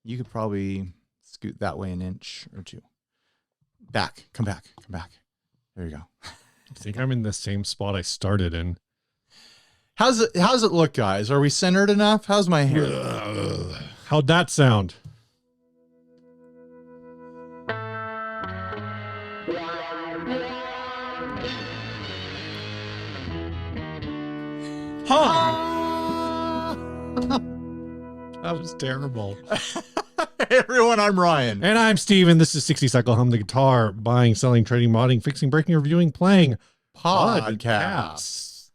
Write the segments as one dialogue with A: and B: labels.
A: You could probably scoot that way an inch or two. Back. Come back. Come back. There you go.
B: I think I'm in the same spot I started in.
A: How's it look, guys? Are we centered enough? How's my hair?
B: How'd that sound? Huh. That was terrible.
A: Hey everyone, I'm Ryan.
B: And I'm Steven. This is 60 Cycle Hum the Guitar, buying, selling, trading, modding, fixing, breaking, reviewing, playing
A: Podcast.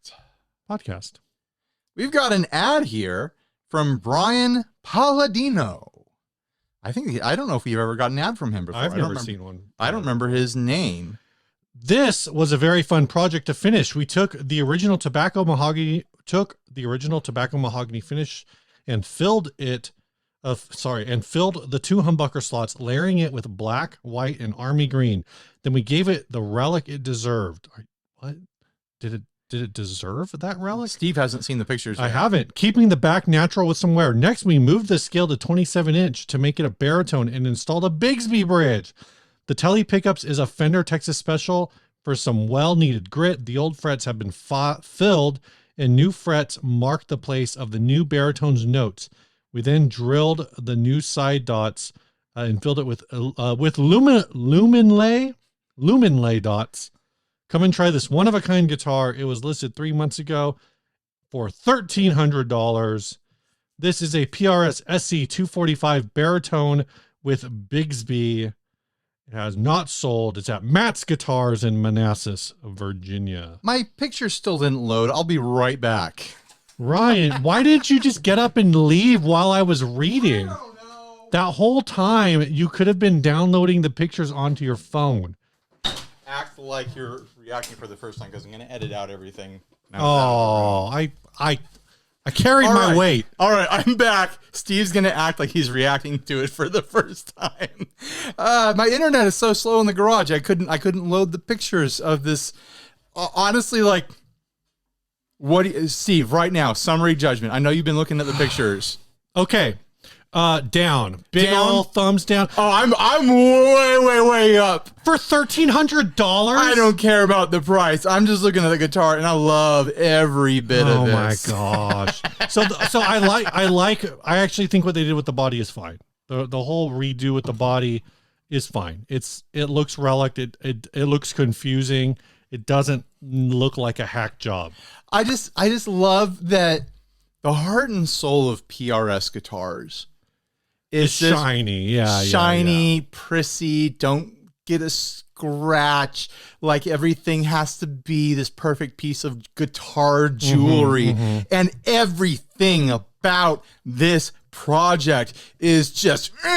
A: We've got an ad here from Brian Palladino. I don't know if we've ever got an ad from him before.
B: I've never seen one.
A: I don't remember his name.
B: This was a very fun project to finish. We took the original tobacco mahogany finish and filled it and filled the two humbucker slots, layering it with black, white, and army green. Then we gave it the relic it deserved. What? Did it deserve that relic?
A: Steve hasn't seen the pictures yet.
B: I haven't. Keeping the back natural with some wear. Next, we moved the scale to 27-inch to make it a baritone and installed a Bigsby bridge. The Tele pickups is a Fender Texas Special for some well-needed grit. The old frets have been filled, and new frets mark the place of the new baritone's notes. We then drilled the new side dots and filled it with lumen lay dots. Come and try this one-of-a-kind guitar. It was listed 3 months ago for $1,300. This is a PRS SC245 baritone with Bigsby. It has not sold. It's at Matt's Guitars in Manassas, Virginia.
A: My picture still didn't load. I'll be right back.
B: Ryan, why didn't you just get up and leave while I was reading?
A: I don't know.
B: That whole time, you could have been downloading the pictures onto your phone.
A: Act like you're reacting for the first time because I'm going to edit out everything.
B: Oh, I carried my weight.
A: All right, I'm back. Steve's going to act like he's reacting to it for the first time. My internet is so slow in the garage. I couldn't load the pictures of this. Honestly, like, Steve, right now, summary judgment. I know you've been looking at the pictures.
B: Okay. Down. Big old thumbs down.
A: Oh, I'm way up.
B: For $1,300?
A: I don't care about the price. I'm just looking at the guitar and I love every bit of this.
B: Oh my gosh. So I actually think what they did with the body is fine. The whole redo with the body is fine. It looks relic. It looks confusing. It doesn't look like a hack job.
A: I just love that the heart and soul of PRS guitars is
B: shiny.
A: Shiny, prissy, don't get a scratch. Like everything has to be this perfect piece of guitar jewelry. And everything about this project is just, and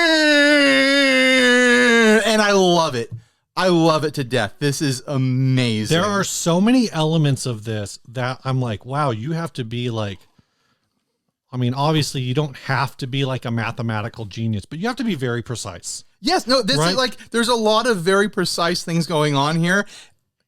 A: I love it. I love it to death. This is amazing.
B: There are so many elements of this that I'm like, wow, you have to be like, I mean, obviously you don't have to be like a mathematical genius, but you have to be very precise.
A: Yes, no, this is like, there's a lot of very precise things going on here,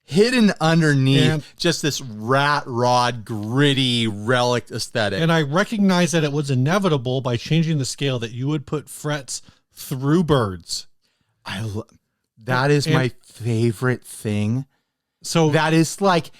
A: hidden underneath just this rat rod, gritty relic aesthetic.
B: And I recognize that it was inevitable by changing the scale that you would put frets through birds.
A: That is my favorite thing.
B: So
A: that is like,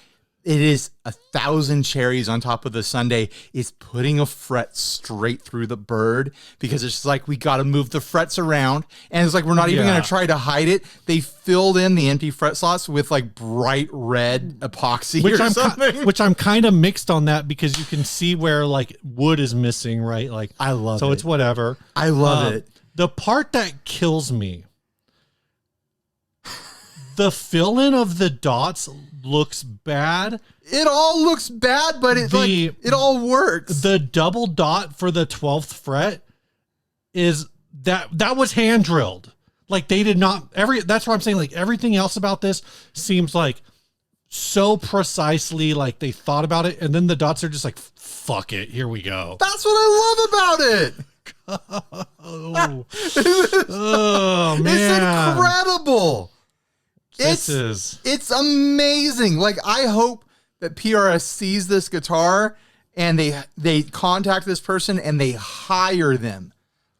A: it is 1,000 cherries on top of the sundae. It's putting a fret straight through the bird because it's just like, we got to move the frets around. And it's like, we're not even going to try to hide it. They filled in the empty fret slots with like bright red epoxy or something.
B: Which I'm kind of mixed on that because you can see where like wood is missing, right? Like,
A: I love it.
B: So it's whatever.
A: I love it.
B: The part that kills me, the fill-in of the dots looks bad.
A: It all looks bad, but it all works.
B: The double dot for the 12th fret is that was hand drilled. Like they did not that's what I'm saying. Like everything else about this seems like so precisely like they thought about it. And then the dots are just like, fuck it. Here we go.
A: That's what I love about it.
B: Oh man.
A: It's incredible. It's amazing. Like I hope that PRS sees this guitar and they contact this person and they hire them.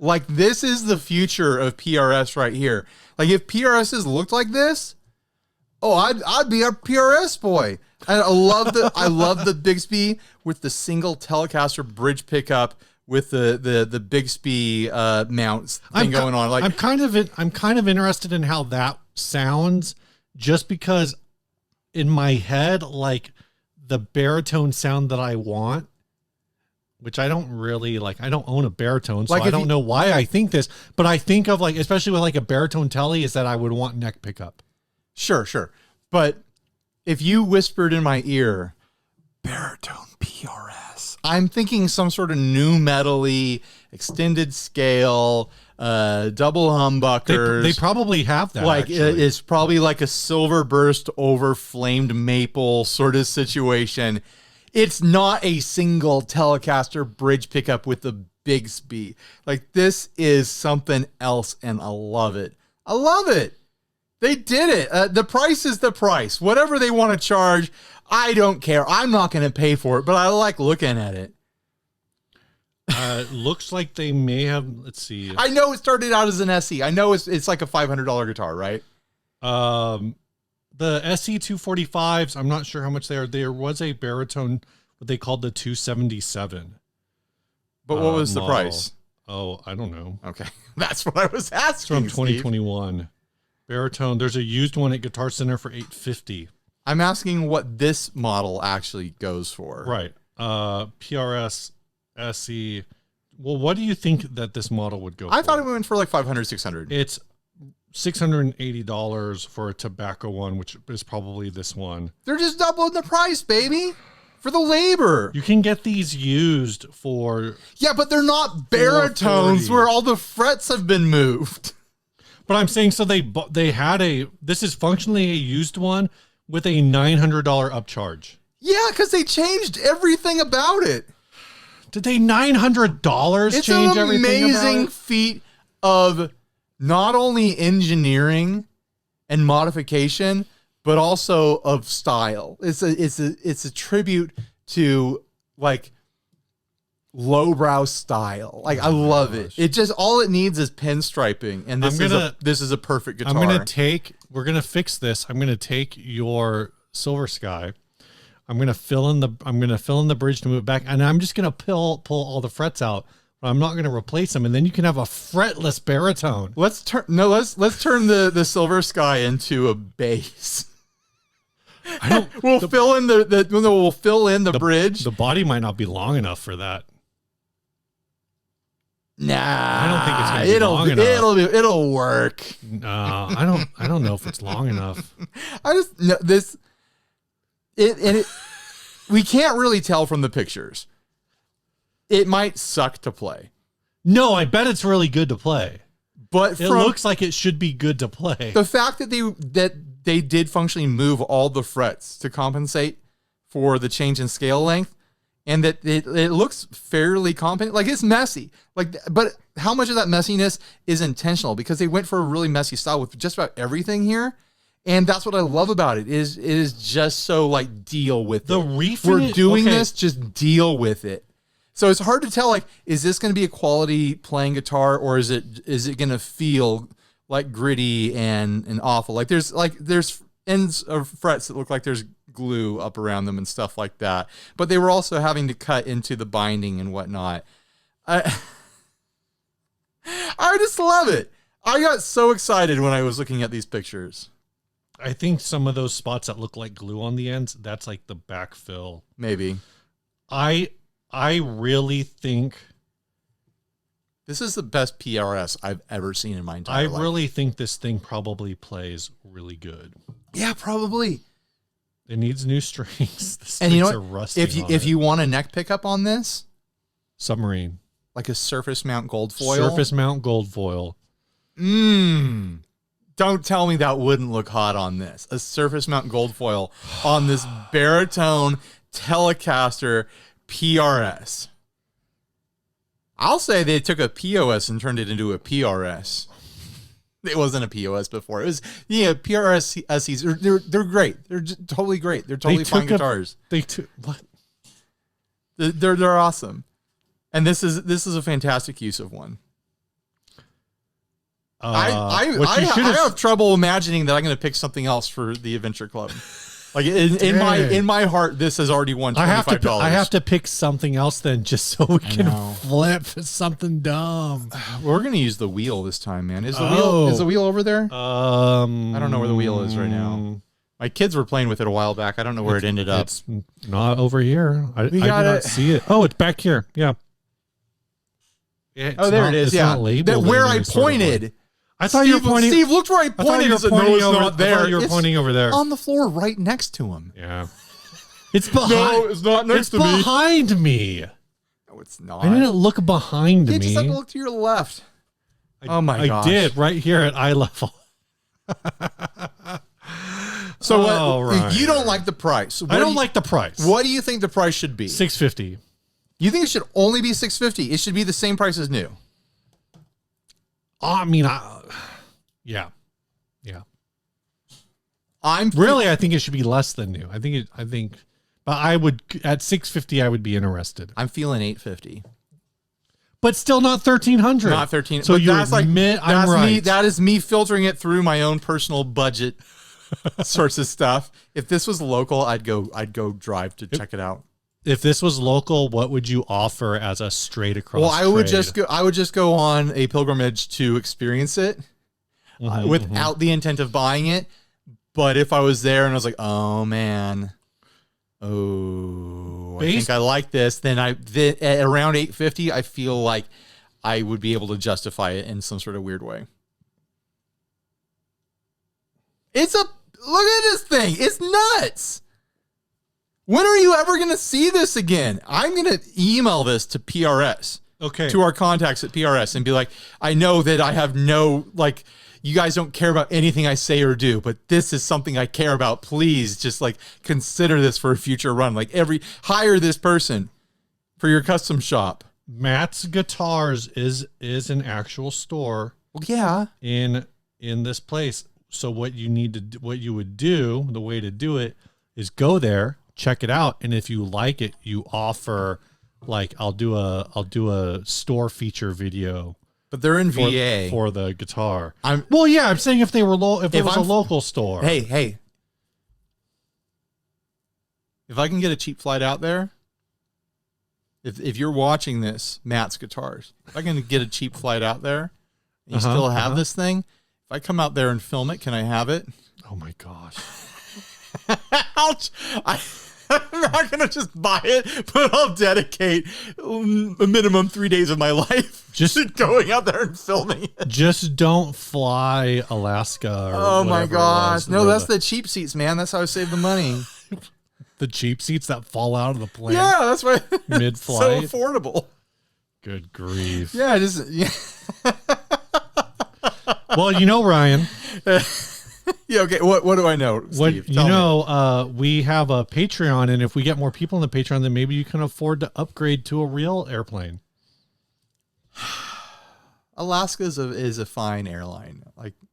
A: Like, this is the future of PRS right here. Like, if PRSs looked like this, oh, I'd be a PRS boy. And I love the Bigsby with the single Telecaster bridge pickup with the Bigsby mounts thing going on. Like,
B: I'm kind of interested in how that sounds, just because in my head, like, the baritone sound that I want, which I don't really like. I don't own a baritone, so like I don't know why I think this, but I think of, like, especially with like a baritone telly, is that I would want neck pickup.
A: Sure. But if you whispered in my ear, Baritone PRS, I'm thinking some sort of new metal-y, extended scale, double humbuckers.
B: They probably have that.
A: Like, it's probably like a silver burst over flamed maple sort of situation. It's not a single Telecaster bridge pickup with the Bigsby. Like, this is something else, and I love it. I love it. They did it. The price is the price. Whatever they want to charge, I don't care. I'm not going to pay for it, but I like looking at it.
B: Looks like they may have, let's see.
A: I know it started out as an SE. I know it's like a $500 guitar, right?
B: The SE 245s, I'm not sure how much they are. There was a baritone, what they called the 277.
A: But what was the price?
B: Oh, I don't know.
A: Okay. That's what I was asking.
B: It's from 2021. Steve. Baritone. There's a used one at Guitar Center for $850.
A: I'm asking what this model actually goes for.
B: Right. PRS SE. Well, what do you think that this model would go for?
A: I thought it went for like $500, $600.
B: It's $680 for a tobacco one, which is probably this one.
A: They're just doubling the price, baby, for the labor.
B: You can get these used for...
A: Yeah, but they're not baritones where all the frets have been moved.
B: But I'm saying, so they had this is functionally a used one with a $900 upcharge.
A: Yeah, because they changed everything about it.
B: Did they $900 change everything about it? It's an amazing
A: feat of not only engineering and modification, but also of style. It's a tribute to, like, lowbrow style. Like, I love it. It just, all it needs is pinstriping, and this is a perfect guitar.
B: We're gonna fix this. I'm gonna take your Silver Sky. I'm gonna fill in the bridge to move it back, and I'm just gonna pull all the frets out. But I'm not gonna replace them, and then you can have a fretless baritone.
A: Let's turn the Silver Sky into a bass. We'll fill in the bridge.
B: The body might not be long enough for that.
A: Nah,
B: I don't think it's gonna be long enough.
A: It'll work.
B: No, I don't know if it's long enough.
A: I just know this. We can't really tell from the pictures. It might suck to play.
B: No, I bet it's really good to play.
A: But
B: it looks like it should be good to play.
A: The fact that they did functionally move all the frets to compensate for the change in scale length, and that it looks fairly competent. Like, it's messy. Like, but how much of that messiness is intentional? Because they went for a really messy style with just about everything here. And that's what I love about it. It is just so, like, deal with it. We're doing this, just deal with it. So it's hard to tell, like, is this going to be a quality playing guitar, or is it going to feel like gritty and awful? Like, there's ends of frets that look like there's glue up around them and stuff like that. But they were also having to cut into the binding and whatnot. I just love it. I got so excited when I was looking at these pictures.
B: I think some of those spots that look like glue on the ends, that's like the backfill.
A: Maybe.
B: I really think
A: this is the best PRS I've ever seen in my entire life.
B: I really think this thing probably plays really good.
A: Yeah, probably.
B: It needs new strings. The strings
A: and you know
B: are rusty.
A: If you want a neck pickup on this,
B: submarine,
A: like a surface mount gold foil.
B: Surface mount gold foil.
A: Don't tell me that wouldn't look hot on this. A surface mount gold foil on this baritone Telecaster PRS. I'll say they took a POS and turned it into a PRS. It wasn't a POS before. It was, PRS SEs. They're great. They're just totally great. They're totally fine guitars.
B: What?
A: They're awesome. And this is a fantastic use of one. I have trouble imagining that I'm going to pick something else for the Adventure Club. Like in my heart, this has already won $25.
B: I have to pick something else then, just so we can flip something dumb.
A: We're going to use the wheel this time, man. Is the wheel over there? I don't know where the wheel is right now. My kids were playing with it a while back. I don't know where it ended up.
B: It's not over here. I did not see it. Oh, it's back here. Yeah.
A: There it is. Yeah. Where I pointed.
B: I thought you were pointing.
A: Steve, looked where I pointed.
B: No, it's not there. I thought you were pointing over there.
A: On the floor right next to him.
B: Yeah. It's behind.
A: No, it's not next to me.
B: It's behind me.
A: No, it's not.
B: I didn't look behind me.
A: You just have to look to your left. Oh my gosh.
B: I did right here at eye level.
A: So you don't like the price.
B: I don't like the price.
A: What do you think the price should be?
B: $650.
A: You think it should only be $650? It should be the same price as new.
B: I mean, yeah. I think it should be less than new. But I would at $650. I would be interested.
A: I'm feeling $850.
B: But still not $1,300.
A: Not $1,300.
B: So you admit I'm right.
A: That is me filtering it through my own personal budget sorts of stuff. If this was local, I'd go drive to check it out.
B: If this was local, what would you offer as a straight across?
A: Well, I would just go on a pilgrimage to experience it without the intent of buying it. But if I was there and I was like, oh man, I think I like this, then at around $850, I feel like I would be able to justify it in some sort of weird way. Look at this thing. It's nuts. When are you ever going to see this again? I'm going to email this to PRS.
B: Okay.
A: To our contacts at PRS and be like, I know that I have you guys don't care about anything I say or do, but this is something I care about. Please just consider this for a future run. Hire this person for your custom shop.
B: Matt's Guitars is an actual store.
A: Well, yeah.
B: In this place. So what you would do, the way to do it is go there, check it out, and if you like it, you offer I'll do a store feature video.
A: But they're in VA
B: for the guitar. I'm saying if they were if it was a local store.
A: Hey. If I can get a cheap flight out there, if you're watching this, Matt's Guitars, if I can get a cheap flight out there, and you still have this thing, if I come out there and film it, can I have it?
B: Oh my gosh.
A: I'm not going to just buy it, but I'll dedicate a minimum 3 days of my life just going out there and filming it.
B: Just don't fly Alaska.
A: Oh my gosh. No, that's the cheap seats, man. That's how I save the money.
B: The cheap seats that fall out of the plane.
A: Yeah, that's why
B: mid-flight.
A: So affordable.
B: Good grief.
A: Yeah,
B: Well, Ryan.
A: Yeah, okay. What do I know, Steve?
B: We have a Patreon, and if we get more people on the Patreon, then maybe you can afford to upgrade to a real airplane.
A: Alaska is a fine airline.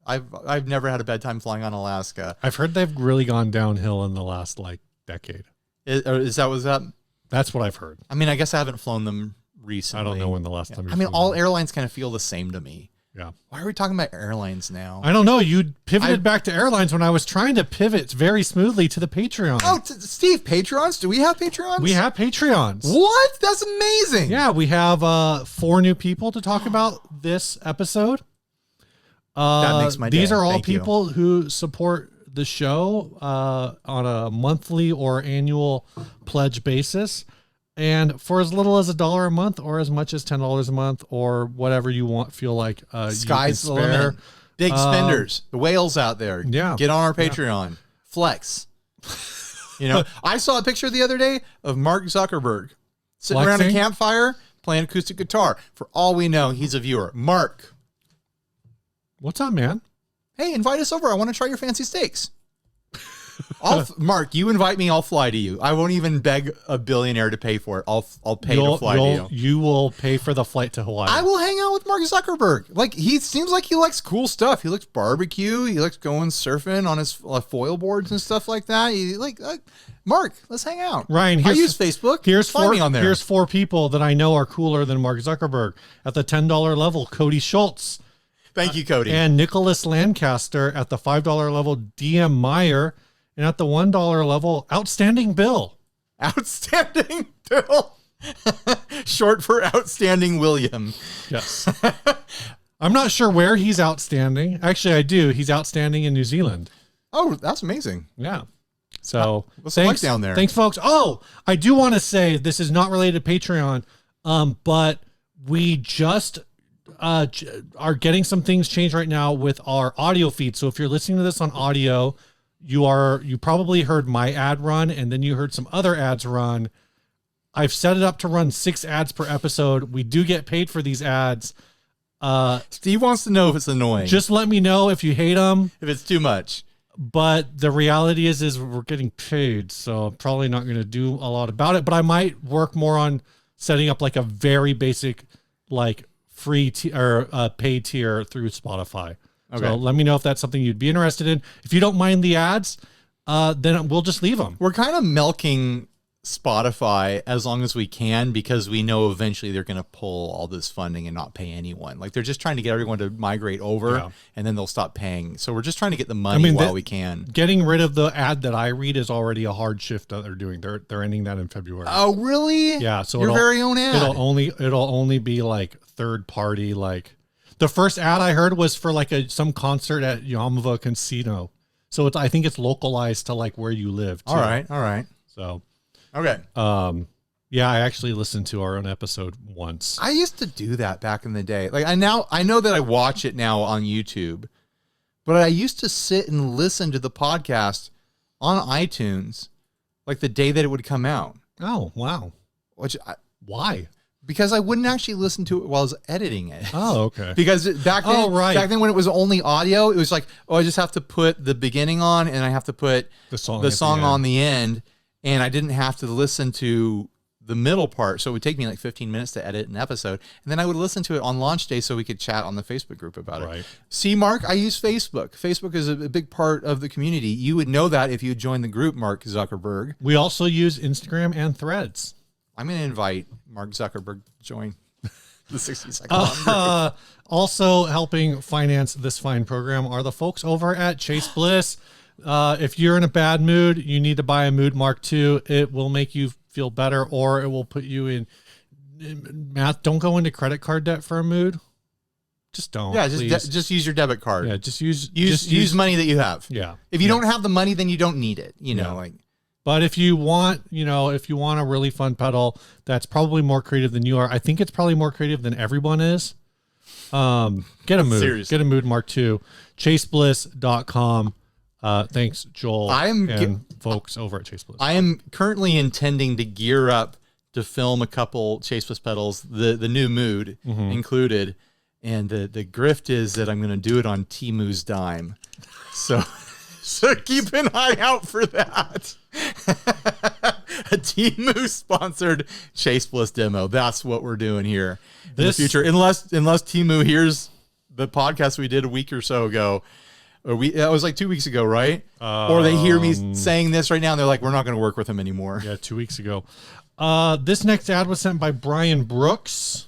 A: I've never had a bad time flying on Alaska.
B: I've heard they've really gone downhill in the last decade.
A: Is that what's up?
B: That's what I've heard.
A: I mean, I guess I haven't flown them recently.
B: I don't know when the last time.
A: All airlines kind of feel the same to me.
B: Yeah.
A: Why are we talking about airlines now?
B: I don't know. You pivoted back to airlines when I was trying to pivot very smoothly to the Patreon.
A: Oh, Steve, Patreons? Do we have Patreons?
B: We have Patreons.
A: What? That's amazing.
B: Yeah, we have 4 new people to talk about this episode.
A: That makes my day.
B: These are all people who support the show on a monthly or annual pledge basis. And for as little as $1 a month, or as much as $10 a month, or whatever you feel like,
A: sky's the limit. Big spenders, the whales out there.
B: Yeah,
A: get on our Patreon. Flex. I saw a picture the other day of Mark Zuckerberg sitting around a campfire playing acoustic guitar. For all we know, he's a viewer. Mark,
B: what's up, man?
A: Hey, invite us over. I want to try your fancy steaks. Mark, you invite me, I'll fly to you. I won't even beg a billionaire to pay for it. I'll pay to fly to you.
B: You will pay for the flight to Hawaii.
A: I will hang out with Mark Zuckerberg. He seems like he likes cool stuff. He likes barbecue. He likes going surfing on his foil boards and stuff like that. Mark, let's hang out.
B: Ryan,
A: I use Facebook. Find me on there.
B: Here's 4 people that I know are cooler than Mark Zuckerberg. At the $10 level, Cody Schultz.
A: Thank you, Cody.
B: And Nicholas Lancaster at the $5 level, DM Meyer, and at the $1 level, Outstanding Bill.
A: Outstanding Bill. Short for Outstanding William.
B: Yes. I'm not sure where he's outstanding. Actually, I do. He's outstanding in New Zealand.
A: Oh, that's amazing.
B: Yeah. So
A: what's it like down there?
B: Thanks, folks. Oh, I do want to say this is not related to Patreon, but we just are getting some things changed right now with our audio feed. So if you're listening to this on audio, you probably heard my ad run, and then you heard some other ads run. I've set it up to run 6 ads per episode. We do get paid for these ads.
A: Steve wants to know if it's annoying.
B: Just let me know if you hate them.
A: If it's too much.
B: But the reality is we're getting paid, so I'm probably not going to do a lot about it. But I might work more on setting up like a very basic, like free or paid tier through Spotify. Okay. So let me know if that's something you'd be interested in. If you don't mind the ads, then we'll just leave them.
A: We're kind of milking Spotify as long as we can, because we know eventually they're going to pull all this funding and not pay anyone. Like, they're just trying to get everyone to migrate over, and then they'll stop paying. So we're just trying to get the money while we can.
B: Getting rid of the ad that I read is already a hard shift that they're doing. They're ending that in February.
A: Oh, really?
B: Yeah. So
A: your very own ad.
B: It'll only be like third party. Like the first ad I heard was for like some concert at Yamava Casino. So I think it's localized to like where you live too.
A: All right.
B: So
A: okay.
B: Yeah, I actually listened to our own episode once.
A: I used to do that back in the day. Like, I know that I watch it now on YouTube, but I used to sit and listen to the podcast on iTunes like the day that it would come out.
B: Oh, wow. Why?
A: Because I wouldn't actually listen to it while I was editing it.
B: Oh, okay.
A: Because back then when it was only audio, it was like, I just have to put the beginning on, and I have to put the song on the end. And I didn't have to listen to the middle part. So it would take me like 15 minutes to edit an episode. And then I would listen to it on launch day so we could chat on the Facebook group about it. See, Mark, I use Facebook. Facebook is a big part of the community. You would know that if you joined the group, Mark Zuckerberg.
B: We also use Instagram and Threads.
A: I'm going to invite Mark Zuckerberg to join the 60-second group.
B: Also helping finance this fine program are the folks over at Chase Bliss. If you're in a bad mood, you need to buy a Mood Mark II. It will make you feel better, or it will put you in math. Don't go into credit card debt for a mood. Just don't.
A: Yeah, just use your debit card.
B: Yeah, just use
A: money that you have.
B: Yeah.
A: If you don't have the money, then you don't need it. You know, like.
B: But if you want, a really fun pedal that's probably more creative than you are, I think it's probably more creative than everyone is. Get a Mood.
A: Seriously.
B: Get a Mood Mark II. ChaseBliss.com. Thanks, Joel and folks over at Chase Bliss.
A: I am currently intending to gear up to film a couple Chase Bliss pedals, the new Mood included, and the grift is that I'm going to do it on Timu's dime. So keep an eye out for that. A Timu sponsored Chase Bliss demo. That's what we're doing here in the future, unless Timu hears the podcast we did a week or so ago. That was like 2 weeks ago, right? Or they hear me saying this right now, and they're like, we're not going to work with him anymore.
B: Yeah, 2 weeks ago. This next ad was sent by Brian Brooks.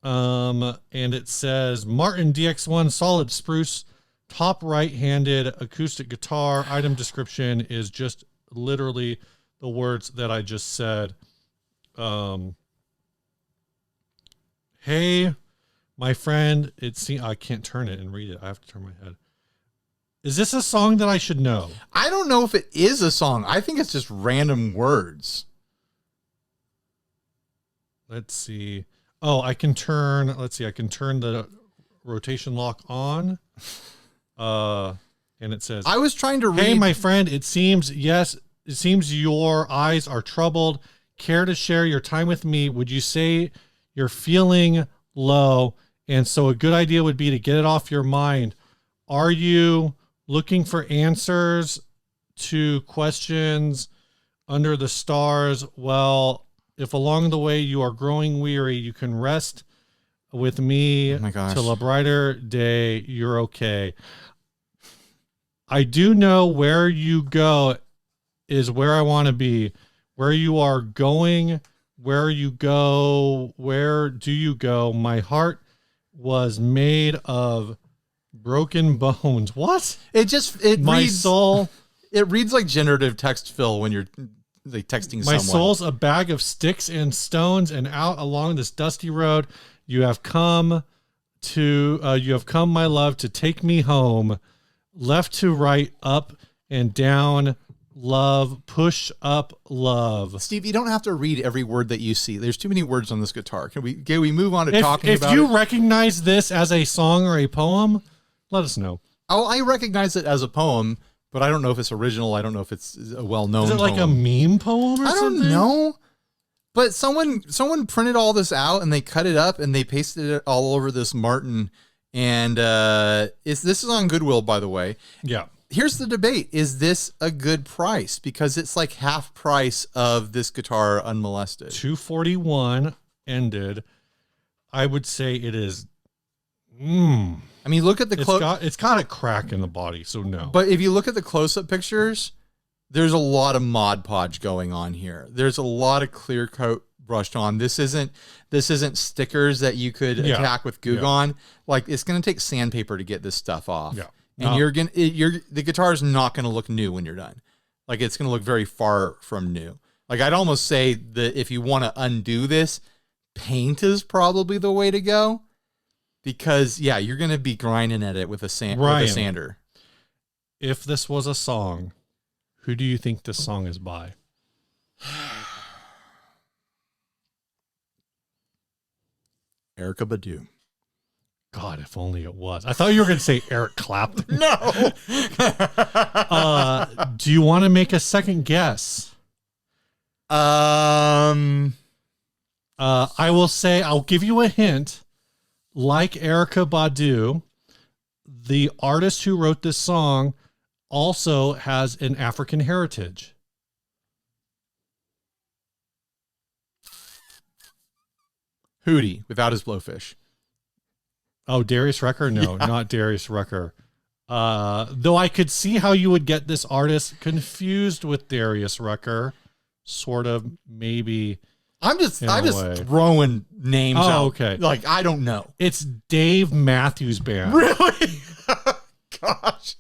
B: And it says, Martin DX1 solid spruce, top right-handed acoustic guitar. Item description is just literally the words that I just said. Hey, my friend, I can't turn it and read it. I have to turn my head. Is this a song that I should know?
A: I don't know if it is a song. I think it's just random words.
B: Let's see. Oh, I can turn the rotation lock on. And it says,
A: I was trying to read.
B: Hey, my friend, it seems your eyes are troubled. Care to share your time with me? Would you say you're feeling low? And so a good idea would be to get it off your mind. Are you looking for answers to questions under the stars? Well, if along the way you are growing weary, you can rest with me till a brighter day. You're okay. I do know where you go is where I want to be. Where you are going, where you go, where do you go? My heart was made of Broken bones. What?
A: It
B: My
A: reads,
B: soul.
A: It reads like generative text fill when you're like texting
B: My
A: someone.
B: soul's a bag of sticks and stones, and out along this dusty road, you have come, my love, to take me home. Left to right, up and down, love, push up, love.
A: Steve, you don't have to read every word that you see. There's too many words on this guitar. Can we move on to talking about it?
B: If you recognize this as a song or a poem, let us know.
A: Oh, I recognize it as a poem, but I don't know if it's original. I don't know if it's a well-known
B: Is it like
A: poem.
B: a meme poem or
A: I
B: something?
A: don't know. But someone printed all this out and they cut it up and they pasted it all over this Martin. And this is on Goodwill, by the way.
B: Yeah.
A: Here's the debate. Is this a good price? Because it's like half price of this guitar unmolested.
B: $241 ended. I would say it is.
A: I mean, look at the
B: it's got a crack in the body, so no.
A: But if you look at the close-up pictures, there's a lot of Mod Podge going on here. There's a lot of clear coat brushed on. This isn't stickers that you could attack with Goo Gone. Like, it's going to take sandpaper to get this stuff off.
B: Yeah.
A: And the guitar is not going to look new when you're done. Like, it's going to look very far from new. Like, I'd almost say that if you want to undo this, paint is probably the way to go. Because, yeah, you're going to be grinding at it with a sander.
B: If this was a song, who do you think this song is by?
A: Erykah Badu.
B: God, if only it was. I thought you were going to say Eric Clapton.
A: No.
B: Do you want to make a second guess? I will say, I'll give you a hint. Like Erykah Badu, the artist who wrote this song also has an African heritage.
A: Hootie, without his blowfish.
B: Oh, Darius Rucker? No, not Darius Rucker. Though I could see how you would get this artist confused with Darius Rucker. Sort of, maybe.
A: I'm just throwing names out.
B: Okay.
A: Like, I don't know.
B: It's Dave Matthews Band.
A: Really? Gosh.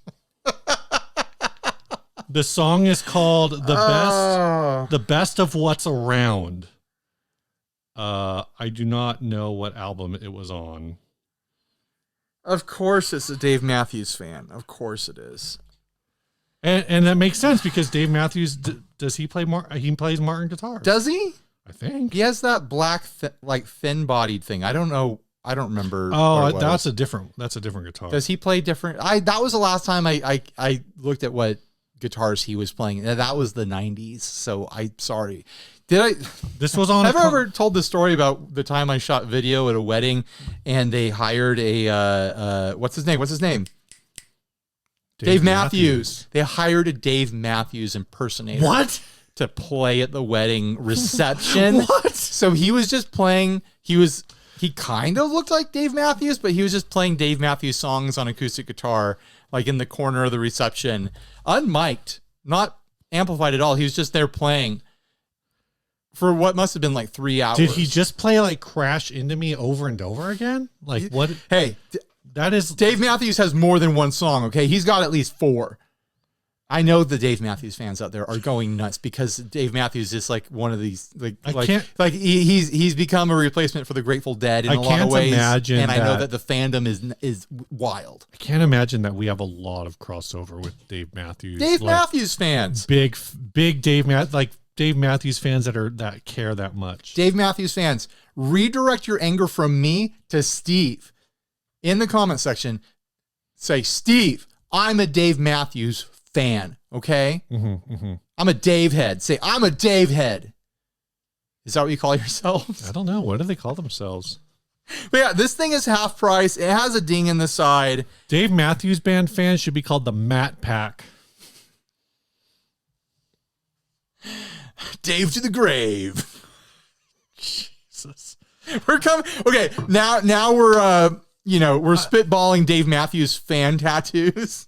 B: The song is called The Best of What's Around. I do not know what album it was on.
A: Of course it's a Dave Matthews fan. Of course it is.
B: And that makes sense because Dave Matthews, does he play he plays Martin guitar?
A: Does he?
B: I think.
A: He has that black like thin-bodied thing. I don't know. I don't remember.
B: Oh, that's a different guitar.
A: Does he play different? That was the last time I looked at what guitars he was playing. That was the 90s. So I'm sorry.
B: This was on.
A: Have I ever told the story about the time I shot video at a wedding and they hired a what's his name? Dave Matthews. They hired a Dave Matthews impersonator.
B: What?
A: To play at the wedding reception.
B: What?
A: So he was just playing. He kind of looked like Dave Matthews, but he was just playing Dave Matthews songs on acoustic guitar, like in the corner of the reception, unmiked, not amplified at all. He was just there playing for what must have been like 3 hours.
B: Did he just play like Crash Into Me over and over again? Like what?
A: Hey,
B: that is
A: Dave Matthews has more than one song. Okay, he's got at least 4. I know the Dave Matthews fans out there are going nuts because Dave Matthews is like one of these he's become a replacement for the Grateful Dead in a lot of ways. I know that the fandom is wild.
B: I can't imagine that we have a lot of crossover with Dave Matthews.
A: Matthews fans,
B: big Dave Matthews fans that care that much.
A: Dave Matthews fans, redirect your anger from me to Steve in the comment section. Say, Steve, I'm a Dave Matthews fan, okay? I'm a Dave head. Say, I'm a Dave head. Is that what you call yourselves?
B: I don't know. What do they call themselves?
A: But yeah, this thing is half price. It has a ding in the side.
B: Dave Matthews Band fans should be called the Matt Pack.
A: Dave to the grave. Jesus. We're coming. Okay, now we're we're spitballing Dave Matthews fan tattoos.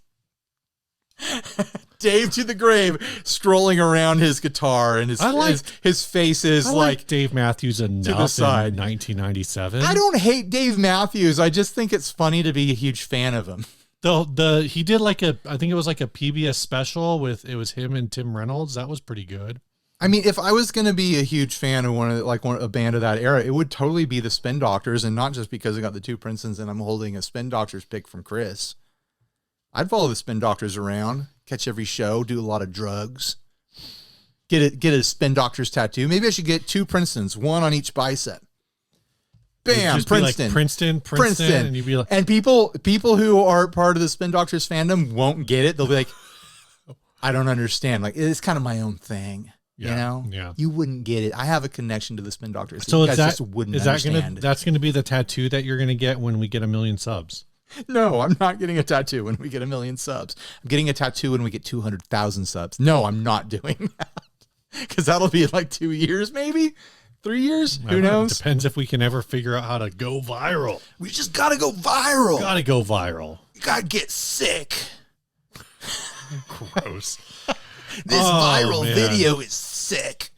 A: Dave to the grave, strolling around his guitar, and his face is like
B: Dave Matthews enough
A: to the side.
B: In 1997.
A: I don't hate Dave Matthews. I just think it's funny to be a huge fan of him.
B: He did I think it was like a PBS special it was him and Tim Reynolds. That was pretty good.
A: I mean, if I was going to be a huge fan of a band of that era, it would totally be the Spin Doctors, and not just because I got the two Princetons and I'm holding a Spin Doctors pick from Chris. I'd follow the Spin Doctors around, catch every show, do a lot of drugs, get a Spin Doctors tattoo. Maybe I should get two Princetons, one on each bicep. Bam, Princeton.
B: Like Princeton, and you'd be like,
A: and people who are part of the Spin Doctors fandom won't get it. They'll be like, I don't understand. Like, it's kind of my own thing.
B: Yeah,
A: you know,
B: yeah.
A: You wouldn't get it. I have a connection to the Spin Doctors.
B: So
A: you guys just wouldn't understand.
B: That's gonna be the tattoo that you're gonna get when we get 1 million subs?
A: No, I'm not getting a tattoo when we get 1 million subs. I'm getting a tattoo when we get 200,000 subs. No, I'm not doing that because that'll be like 2 years, maybe 3 years. Who knows?
B: Depends if we can ever figure out how to go viral.
A: We just gotta go viral.
B: Gotta go viral.
A: You gotta get sick.
B: Gross.
A: This viral video is sick.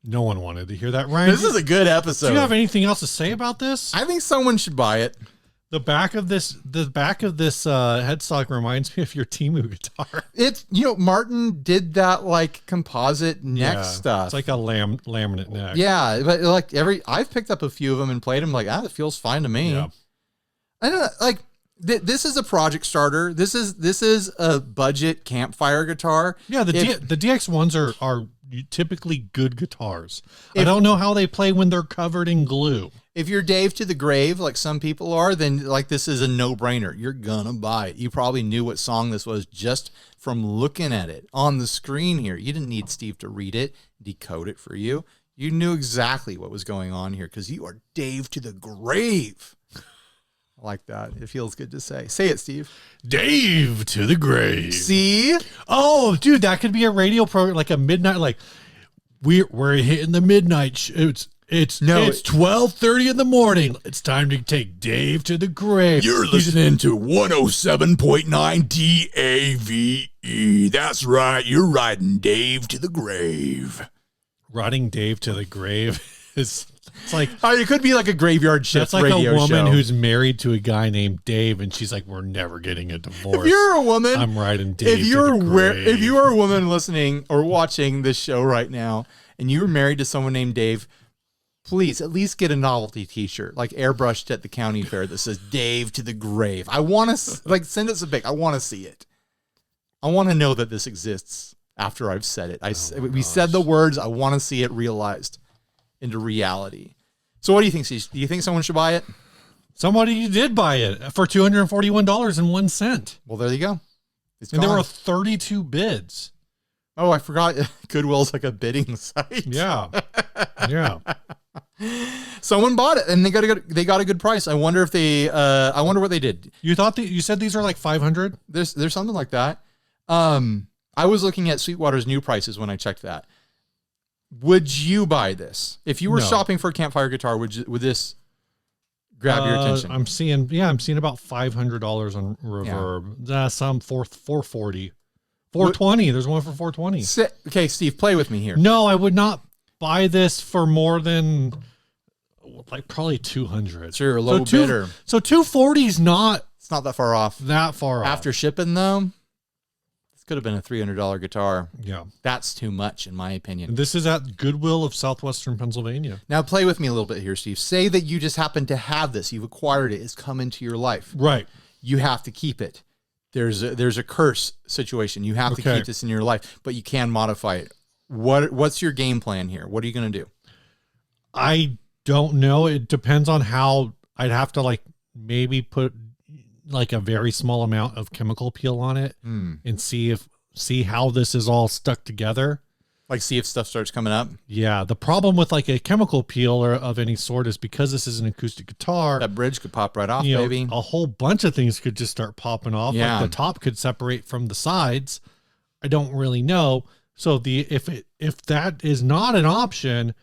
B: No one wanted to hear that, Ryan.
A: This is a good episode.
B: Do you have anything else to say about this?
A: I think someone should buy it.
B: The back of this headstock reminds me of your Temu guitar.
A: It's, Martin did that like composite neck stuff.
B: It's like a laminate neck.
A: Yeah, but like I've picked up a few of them and played them. Like, it feels fine to me.
B: Yeah.
A: I don't know, like. This is a project starter. This is a budget campfire guitar.
B: Yeah, the DX1s are typically good guitars. I don't know how they play when they're covered in glue.
A: If you're Dave to the grave, like some people are, then like this is a no-brainer. You're gonna buy it. You probably knew what song this was just from looking at it on the screen here. You didn't need Steve to read it, decode it for you. You knew exactly what was going on here because you are Dave to the grave. I like that. It feels good to say. Say it, Steve.
B: Dave to the grave.
A: See?
B: Oh, dude, that could be a radio program, like a midnight, like we're hitting the midnight. It's 12:30 in the morning. It's time to take Dave to the grave.
A: You're listening to 107.9 DAVE. That's right. You're riding Dave to the grave.
B: Riding Dave to the grave is... It's like,
A: it could be like a graveyard shift.
B: That's like
A: radio
B: a woman
A: show.
B: who's married to a guy named Dave, and she's like, "We're never getting a divorce."
A: If you're a woman,
B: I'm riding Dave. If you
A: are a woman listening or watching this show right now, and you were married to someone named Dave, please at least get a novelty T-shirt, like airbrushed at the county fair, that says "Dave to the grave." I want to send us a pic. I want to see it. I want to know that this exists after I've said it. We said the words. I want to see it realized into reality. So what do you think, Steve? Do you think someone should buy it?
B: Somebody did buy it for $241.01.
A: Well, there you go.
B: There were 32 bids.
A: Oh, I forgot. Goodwill's like a bidding site.
B: Yeah. Yeah.
A: Someone bought it and they got a good price. I wonder if I wonder what they did.
B: You said these are like 500?
A: There's something like that. I was looking at Sweetwater's new prices when I checked that. Would you buy this? If you were shopping for a campfire guitar, would this grab your attention?
B: I'm seeing about $500 on Reverb. Yeah. Some 440. 420. There's one for 420.
A: Okay, Steve, play with me here.
B: No, I would not buy this for more than like probably 200.
A: Sure, low bidder.
B: So 240 is not.
A: It's not that far off. After shipping though. Could have been a $300 guitar.
B: Yeah.
A: That's too much, in my opinion.
B: This is at Goodwill of Southwestern Pennsylvania.
A: Now, play with me a little bit here, Steve. Say that you just happen to have this. You've acquired it. It's come into your life.
B: Right.
A: You have to keep it. There's a curse situation. You have to keep this in your life, but you can modify it. What's your game plan here? What are you going to do?
B: I don't know. It depends on how. I'd have to maybe put like a very small amount of chemical peel on it and see how this is all stuck together.
A: Like see if stuff starts coming up.
B: Yeah. The problem with like a chemical peel or of any sort is because this is an acoustic guitar.
A: That bridge could pop right off, baby.
B: A whole bunch of things could just start popping off.
A: Yeah.
B: Like the top could separate from the sides. I don't really know. So if that is not an option,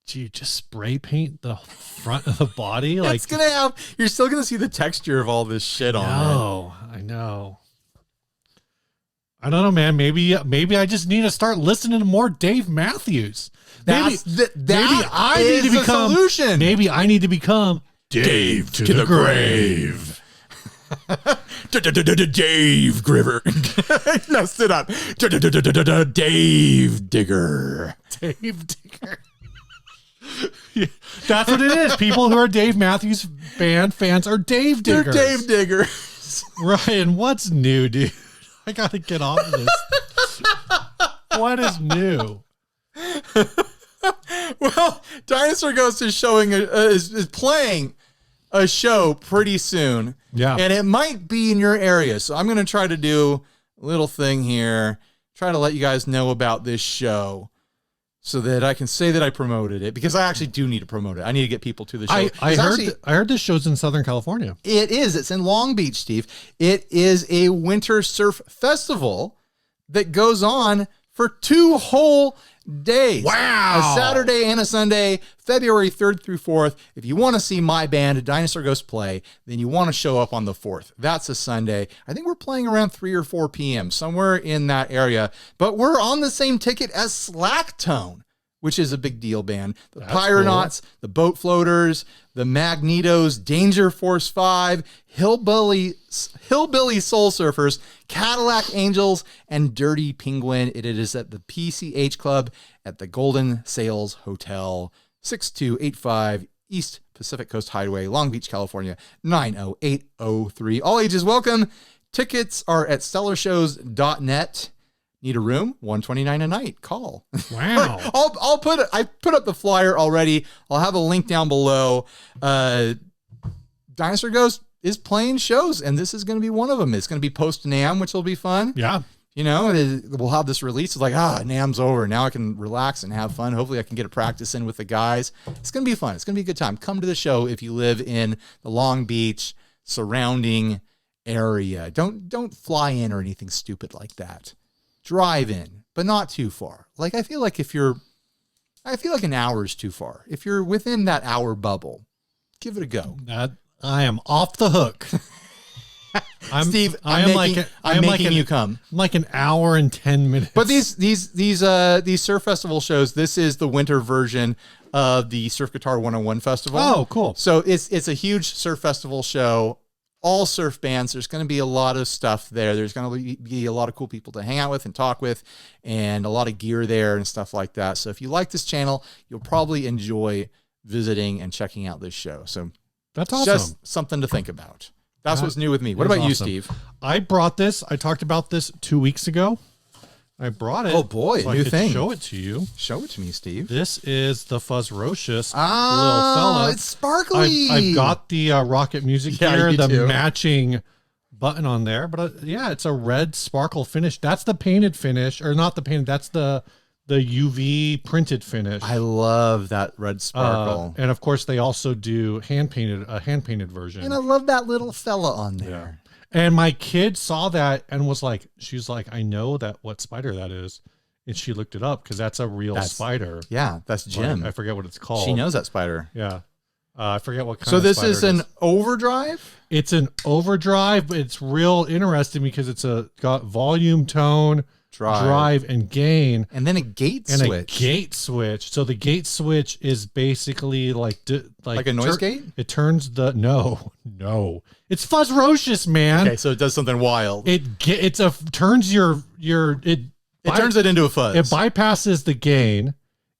B: do you just spray paint the front of the body? Like
A: it's gonna have. You're still gonna see the texture of all this shit on it.
B: No, I know. I don't know, man. Maybe I just need to start listening to more Dave Matthews. Maybe I need to become
A: solution.
B: Maybe I need to become Dave to the grave.
A: Dave Griver. No, sit up. Dave Digger.
B: Dave Digger. Yeah, that's what it is. People who are Dave Matthews fans are Dave Diggers.
A: They're Dave Diggers.
B: Ryan, what's new, dude? I gotta get off of this. What is new?
A: Well, Dinosaur Ghost is showing is playing a show pretty soon.
B: Yeah.
A: And it might be in your area. So I'm gonna try to do a little thing here, try to let you guys know about this show so that I can say that I promoted it, because I actually do need to promote it. I need to get people to the show.
B: I heard this show's in Southern California.
A: It is. It's in Long Beach, Steve. It is a winter surf festival that goes on for 2 whole days.
B: Wow.
A: A Saturday and a Sunday, February 3rd through 4th. If you want to see my band, Dinosaur Ghost, play, then you want to show up on the 4th. That's a Sunday. I think we're playing around 3 or 4 p.m., somewhere in that area. But we're on the same ticket as Slacktone, which is a big deal band. The Pyronauts, the Boat Floaters, the Magnetos, Danger Force 5, Hillbilly Soul Surfers, Cadillac Angels, and Dirty Penguin. It is at the PCH Club at the Golden Sails Hotel, 6285 East Pacific Coast Highway, Long Beach, California, 90803. All ages welcome. Tickets are at stellarshows.net. Need a room? $129 a night. Call.
B: Wow.
A: I put up the flyer already. I'll have a link down below. Dinosaur Ghost is playing shows, and this is going to be one of them. It's going to be post NAMM, which will be fun.
B: Yeah.
A: You know, we'll have this release. It's like, NAMM's over. Now I can relax and have fun. Hopefully I can get a practice in with the guys. It's going to be fun. It's going to be a good time. Come to the show if you live in the Long Beach surrounding area. Don't fly in or anything stupid like that. Drive in, but not too far. Like, I feel like an hour is too far. If you're within that hour bubble, give it a go.
B: I am off the hook.
A: Steve, I'm making you come.
B: I'm like an hour and 10 minutes.
A: But these surf festival shows, this is the winter version of the Surf Guitar 101 Festival.
B: Oh, cool.
A: So it's a huge surf festival show. All surf bands. There's going to be a lot of stuff there. There's going to be a lot of cool people to hang out with and talk with, and a lot of gear there and stuff like that. So if you like this channel, you'll probably enjoy visiting and checking out this show. So
B: that's awesome.
A: Just something to think about. That's what's new with me. What about you, Steve?
B: I brought this. I talked about this 2 weeks ago. I brought it.
A: Oh boy,
B: so
A: new thing.
B: Show it to you.
A: Show it to me, Steve.
B: This is the Fuzzrocious
A: Li'l Fella. It's sparkly.
B: I've got the Rocket Music gear, the matching button on there. But yeah, it's a red sparkle finish. That's the painted finish, or not the painted. That's the UV printed finish.
A: I love that red sparkle.
B: And of course, they also do a hand painted version.
A: And I love that little fella on there.
B: Yeah. And my kid saw that and was like, she's like, I know what spider that is. And she looked it up because that's a real spider.
A: Yeah, that's Jim.
B: I forget what it's called.
A: She knows that spider.
B: Yeah. I forget what kind
A: of
B: spider.
A: So this is an overdrive?
B: It's an overdrive, but it's real interesting because it's got volume, tone, drive, and gain.
A: And then a gate switch. So the gate switch is basically like
B: a
A: noise gate?
B: It turns no. It's Fuzzrocious, man.
A: Okay, so it does something wild.
B: It turns it
A: turns it into a fuzz.
B: It bypasses the gain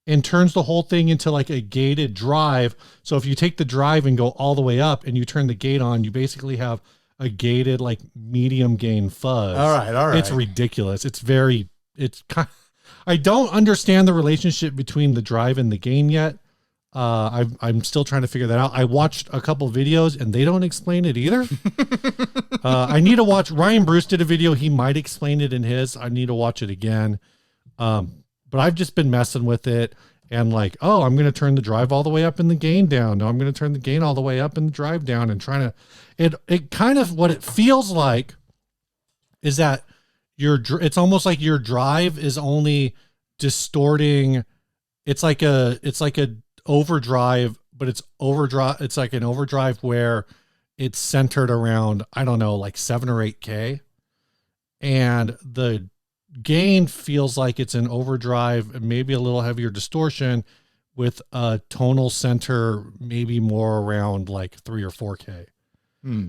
B: and turns the whole thing into like a gated drive. So if you take the drive and go all the way up and you turn the gate on, you basically have a gated like medium gain fuzz.
A: All right.
B: It's ridiculous. I don't understand the relationship between the drive and the gain yet. I'm still trying to figure that out. I watched a couple videos and they don't explain it either. I need to watch. Ryan Bruce did a video. He might explain it in his. I need to watch it again. But I've just been messing with it and like, I'm going to turn the drive all the way up and the gain down. No, I'm going to turn the gain all the way up and the drive down, and trying to, it kind of, what it feels like is that it's almost like your drive is only distorting. It's like a overdrive, but it's overdrive. It's like an overdrive where it's centered around, I don't know, like 7 or 8K. And the gain feels like it's an overdrive, maybe a little heavier distortion with a tonal center, maybe more around like 3 or 4K.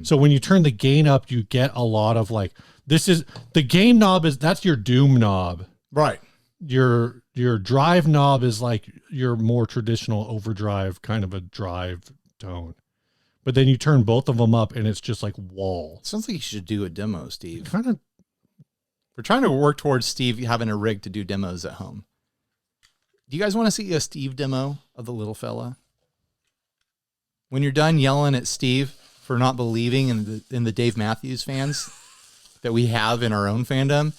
B: So when you turn the gain up, you get a lot of like, this is the gain knob that's your doom knob.
A: Right.
B: Your drive knob is like your more traditional overdrive kind of a drive tone. But then you turn both of them up and it's just like wall.
A: Sounds like you should do a demo, Steve.
B: Kind of.
A: We're trying to work towards Steve having a rig to do demos at home. Do you guys want to see a Steve demo of the Li'l Fella? When you're done yelling at Steve for not believing in the Dave Matthews fans that we have in our own fandom,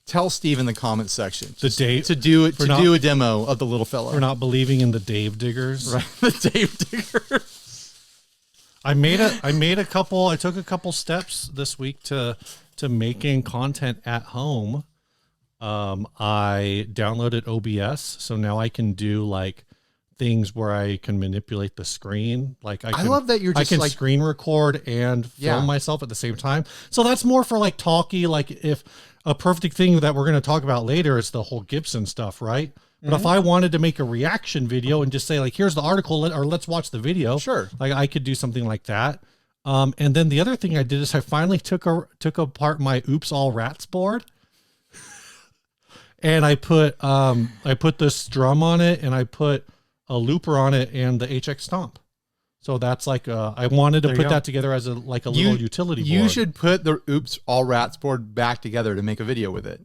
A: tell Steve in the comments section to do a demo of the Li'l Fella.
B: We're not believing in the Dave diggers.
A: Right, the Dave diggers.
B: I took a couple steps this week to making content at home. I downloaded OBS, so now I can do like things where I can manipulate the screen. Like I love that you're just I can screen record and film myself at the same time. So that's more for like talky, like if a perfect thing that we're going to talk about later is the whole Gibson stuff, right? But if I wanted to make a reaction video and just say like, here's the article or let's watch the video.
A: Sure.
B: Like I could do something like that. And then the other thing I did is I finally took apart my Oops All Rats board. And I put this drum on it and I put a looper on it and the HX Stomp. So that's like I wanted to put that together as a little utility board.
A: You should put the Oops All Rats board back together to make a video with it.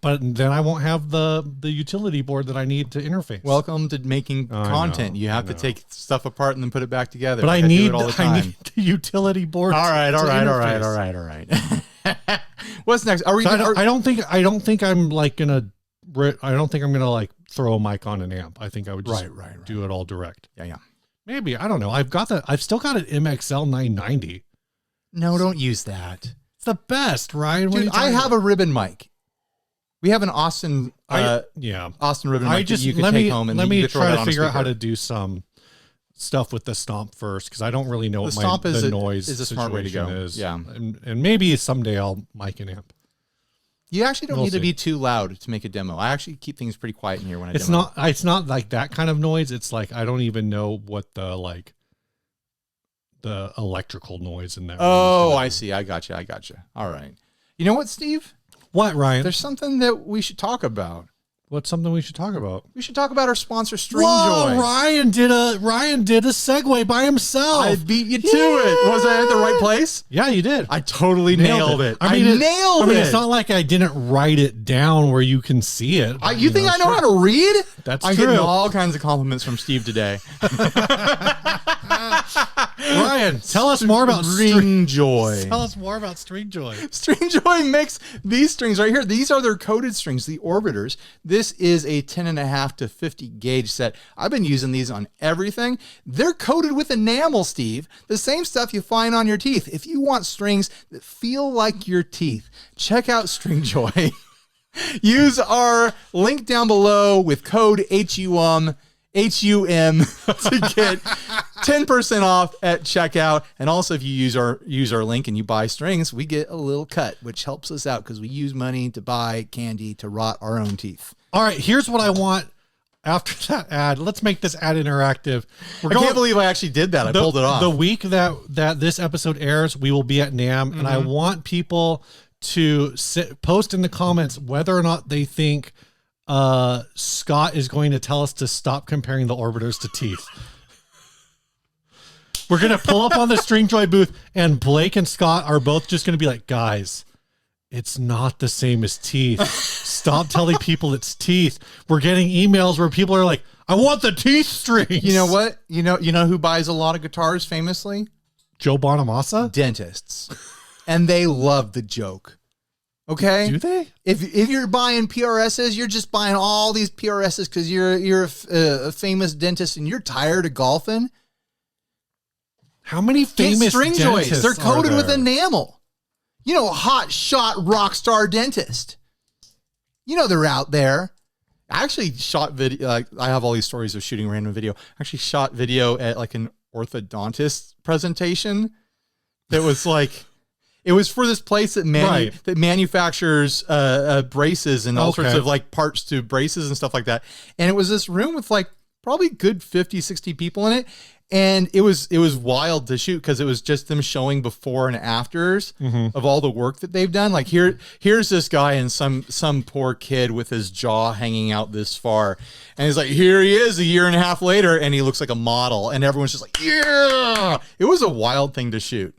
B: But then I won't have the utility board that I need to interface.
A: Welcome to making content. You have to take stuff apart and then put it back together.
B: But I need the utility board.
A: All right. What's next?
B: I don't think I'm gonna like throw a mic on an amp. I think I would just do it all direct.
A: Yeah.
B: Maybe, I don't know. I've still got an MXL 990.
A: No, don't use that.
B: It's the best, Ryan.
A: Dude, I have a ribbon mic. We have an Austin ribbon mic that you can take home and
B: let me try to figure out how to do some stuff with the Stomp first, because I don't really know what the noise is a smart way to go. Is. Yeah, and maybe someday I'll mic an amp.
A: You actually don't need to be too loud to make a demo. I actually keep things pretty quiet in here when I demo.
B: It's not like that kind of noise. It's like I don't even know what the electrical noise in there.
A: Oh, I see. I got you. All right. You know what, Steve?
B: What, Ryan?
A: There's something that we should talk about.
B: What's something we should talk about?
A: We should talk about our sponsor, StringJoy.
B: Ryan did a segue by himself.
A: I beat you to it. Was I at the right place?
B: Yeah, you did.
A: I totally nailed it.
B: I mean, it's not like I didn't write it down where you can see it.
A: You think I know how to read?
B: That's
A: I'm
B: true.
A: getting all kinds of compliments from Steve today.
B: Ryan, tell us more about
A: StringJoy.
B: Tell us more about StringJoy.
A: StringJoy makes these strings right here. These are their coded strings, the Orbiters. This is a 10.5 to 50 gauge set. I've been using these on everything. They're coated with enamel, Steve. The same stuff you find on your teeth. If you want strings that feel like your teeth, check out StringJoy. Use our link down below with code HUM to get 10% off at checkout. And also, if you use our link and you buy strings, we get a little cut, which helps us out because we use money to buy candy to rot our own teeth.
B: All right, here's what I want after that ad. Let's make this ad interactive.
A: I can't believe I actually did that. I pulled it off.
B: The week that this episode airs, we will be at NAMM, and I want people to post in the comments whether or not they think Scott is going to tell us to stop comparing the Orbiters to teeth. We're going to pull up on the StringJoy booth, and Blake and Scott are both just going to be like, guys, it's not the same as teeth. Stop telling people it's teeth. We're getting emails where people are like, I want the teeth strings.
A: You know what? You know who buys a lot of guitars famously?
B: Joe Bonamassa?
A: Dentists. And they love the joke. Okay?
B: Do they?
A: If you're buying PRSs, you're just buying all these PRSs because you're a famous dentist and you're tired of golfing.
B: How many famous
A: StringJoys? They're coated with enamel. You know, a hot shot rock star dentist. You know they're out there. I actually shot video. Like, I have all these stories of shooting random video. I actually shot video at like an orthodontist presentation that was like, it was for this place that that manufactures braces and all sorts of like parts to braces and stuff like that. And it was this room with like probably good 50, 60 people in it. And it was wild to shoot because it was just them showing before and afters of all the work that they've done. Like here's this guy and some poor kid with his jaw hanging out this far. And he's like, here he is a year and a half later, and he looks like a model. And everyone's just like, yeah. It was a wild thing to shoot.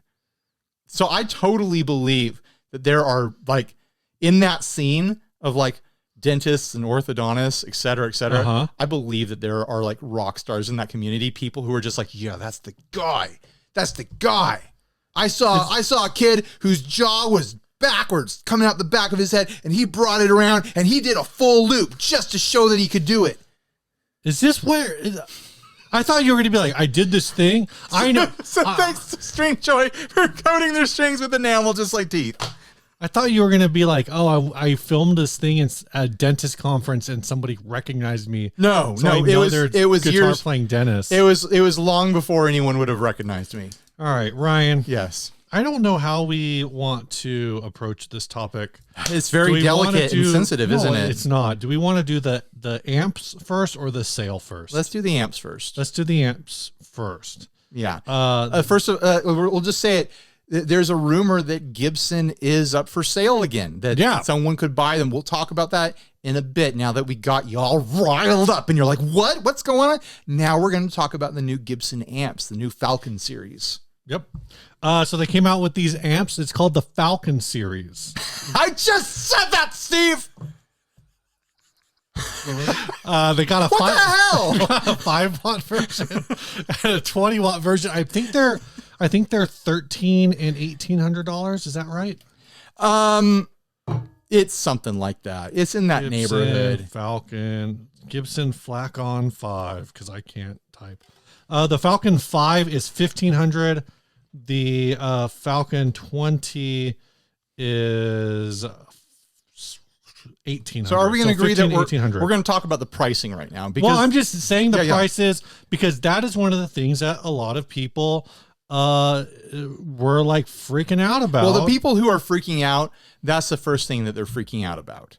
A: So I totally believe that there are like in that scene of like dentists and orthodontists, et cetera, I believe that there are like rock stars in that community, people who are just like, yeah, that's the guy. That's the guy. I saw a kid whose jaw was backwards coming out the back of his head, and he brought it around and he did a full loop just to show that he could do it.
B: Is this where I thought you were going to be like, I did this thing. I know.
A: So thanks to String Joy for coating their strings with enamel just like teeth.
B: I thought you were going to be like, oh, I filmed this thing at a dentist conference and somebody recognized me.
A: No,
B: so
A: it was
B: guitar
A: years
B: playing dentist.
A: It was long before anyone would have recognized me.
B: All right, Ryan.
A: Yes.
B: I don't know how we want to approach this topic.
A: It's very delicate and sensitive, isn't it?
B: It's not. Do we want to do the amps first or the sale first?
A: Let's do the amps first.
B: Let's do the amps first.
A: Yeah. First, we'll just say it. There's a rumor that Gibson is up for sale again, that someone could buy them. We'll talk about that in a bit now that we got y'all riled up and you're like, what? What's going on? Now we're going to talk about the new Gibson amps, the new Falcon series.
B: Yep. So they came out with these amps. It's called the Falcon series.
A: I just said that, Steve.
B: They got a
A: what the hell?
B: A 5-watt version and a 20-watt version. I think they're $1,300 and $1,800. Is that right?
A: It's something like that. It's in that
B: Gibson,
A: neighborhood.
B: Falcon, Gibson Flacon 5, because I can't type. The Falcon 5 is $1,500. The Falcon 20 is $1,800.
A: So are we going to agree that we're going to talk about the pricing right now? Because,
B: well, I'm just saying the prices because that is one of the things that a lot of people were like freaking out about.
A: Well, the people who are freaking out, that's the first thing that they're freaking out about.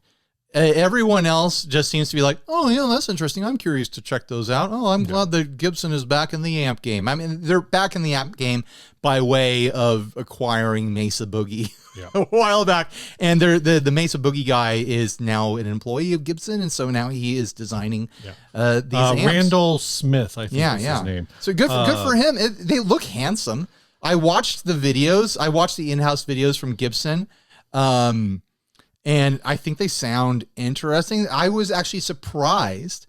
A: Everyone else just seems to be like, oh, yeah, that's interesting. I'm curious to check those out. Oh, I'm glad that Gibson is back in the amp game. I mean, they're back in the amp game by way of acquiring Mesa Boogie a while back. And the Mesa Boogie guy is now an employee of Gibson. And so now he is designing these amps.
B: Randall Smith, I think is his name.
A: So good for him. They look handsome. I watched the videos. I watched the in-house videos from Gibson. And I think they sound interesting. I was actually surprised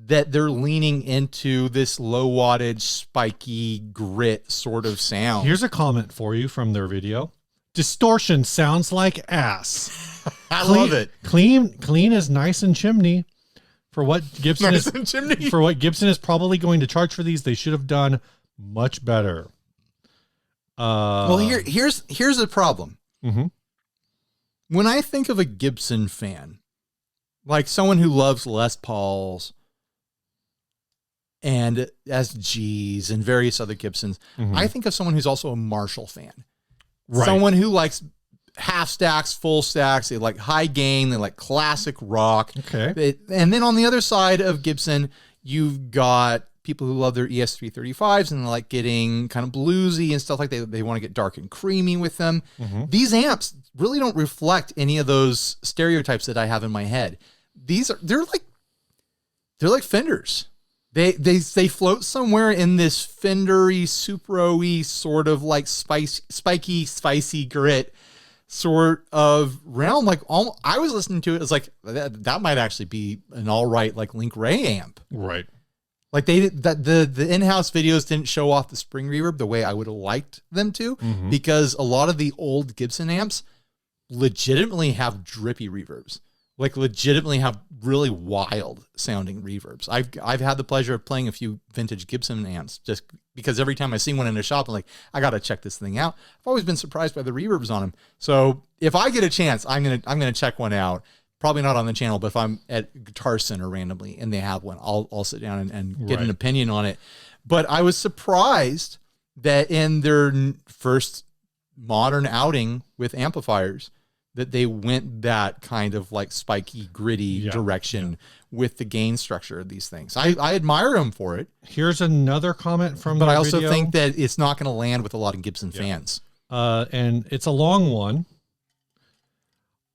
A: that they're leaning into this low wattage, spiky grit sort of sound.
B: Here's a comment for you from their video. Distortion sounds like ass.
A: I love it.
B: Clean is nice and chimney. For what Gibson for what Gibson is probably going to charge for these, they should have done much better.
A: Well, here's the problem.
B: Mm-hmm.
A: When I think of a Gibson fan, like someone who loves Les Pauls and SGs and various other Gibsons, I think of someone who's also a Marshall fan. Right. Someone who likes half stacks, full stacks, they like high gain, they like classic rock.
B: Okay.
A: And then on the other side of Gibson, you've got people who love their ES335s and like getting kind of bluesy and stuff like that. They want to get dark and creamy with them. These amps really don't reflect any of those stereotypes that I have in my head. They're like Fenders. They float somewhere in this Fendery, Supro-y sort of like spiky, spicy grit sort of realm. Like I was listening to it. It's like that might actually be an all right like Link Ray amp.
B: Right.
A: Like the in-house videos didn't show off the spring reverb the way I would have liked them to, because a lot of the old Gibson amps legitimately have drippy reverbs, like legitimately have really wild sounding reverbs. I've had the pleasure of playing a few vintage Gibson amps just because every time I see one in a shop, I'm like, I got to check this thing out. I've always been surprised by the reverbs on them. So if I get a chance, I'm going to check one out probably not on the channel, but if I'm at Guitar Center randomly and they have one, I'll sit down and get an opinion on it. But I was surprised that in their first modern outing with amplifiers, that they went that kind of like spiky, gritty direction with the gain structure of these things. I admire them for it.
B: Here's another comment from
A: But I also think that it's not going to land with a lot of Gibson fans.
B: And it's a long one.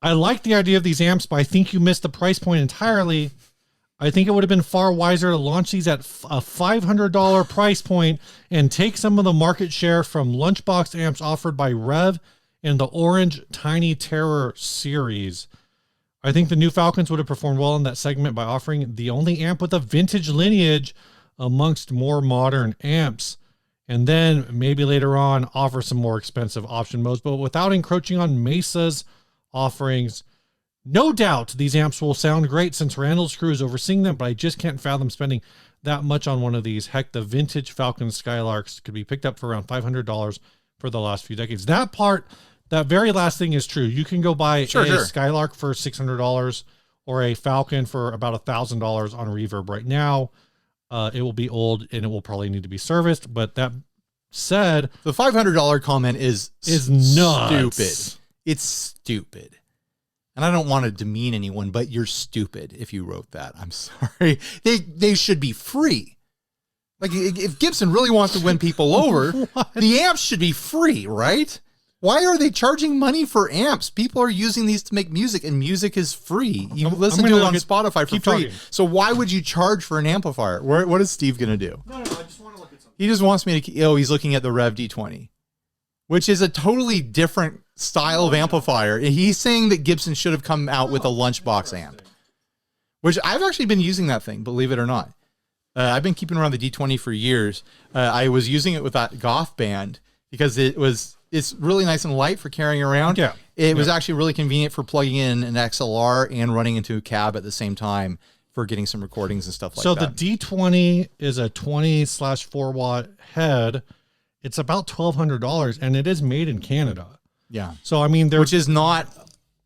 B: I like the idea of these amps, but I think you missed the price point entirely. I think it would have been far wiser to launch these at a $500 price point and take some of the market share from lunchbox amps offered by Rev and the Orange Tiny Terror series. I think the new Falcons would have performed well in that segment by offering the only amp with a vintage lineage amongst more modern amps. And then maybe later on offer some more expensive option modes, but without encroaching on Mesa's offerings. No doubt these amps will sound great since Randall's crew is overseeing them, but I just can't fathom spending that much on one of these. Heck, the vintage Falcon Skylarks could be picked up for around $500 for the last few decades. That part, that very last thing is true. You can go buy a Skylark for $600 or a Falcon for about $1,000 on Reverb right now. It will be old and it will probably need to be serviced. But that said,
A: the $500 comment is
B: nuts.
A: Stupid. It's stupid. And I don't want to demean anyone, but you're stupid if you wrote that. I'm sorry. They should be free. Like, if Gibson really wants to win people over, the amps should be free, right? Why are they charging money for amps? People are using these to make music, and music is free. You listen to it on Spotify for free. So why would you charge for an amplifier? What is Steve going to do?
B: No, I just want to look at something.
A: He just wants me to... Oh, he's looking at the Rev D20, which is a totally different style of amplifier. He's saying that Gibson should have come out with a lunchbox amp, which I've actually been using that thing, believe it or not. I've been keeping around the D20 for years. I was using it with that goth band because it's really nice and light for carrying around.
B: Yeah.
A: It was actually really convenient for plugging in an XLR and running into a cab at the same time for getting some recordings and stuff like that.
B: So the D20 is a 20/4 watt head. It's about $1,200 and it is made in Canada.
A: Yeah.
B: So, I mean,
A: which is not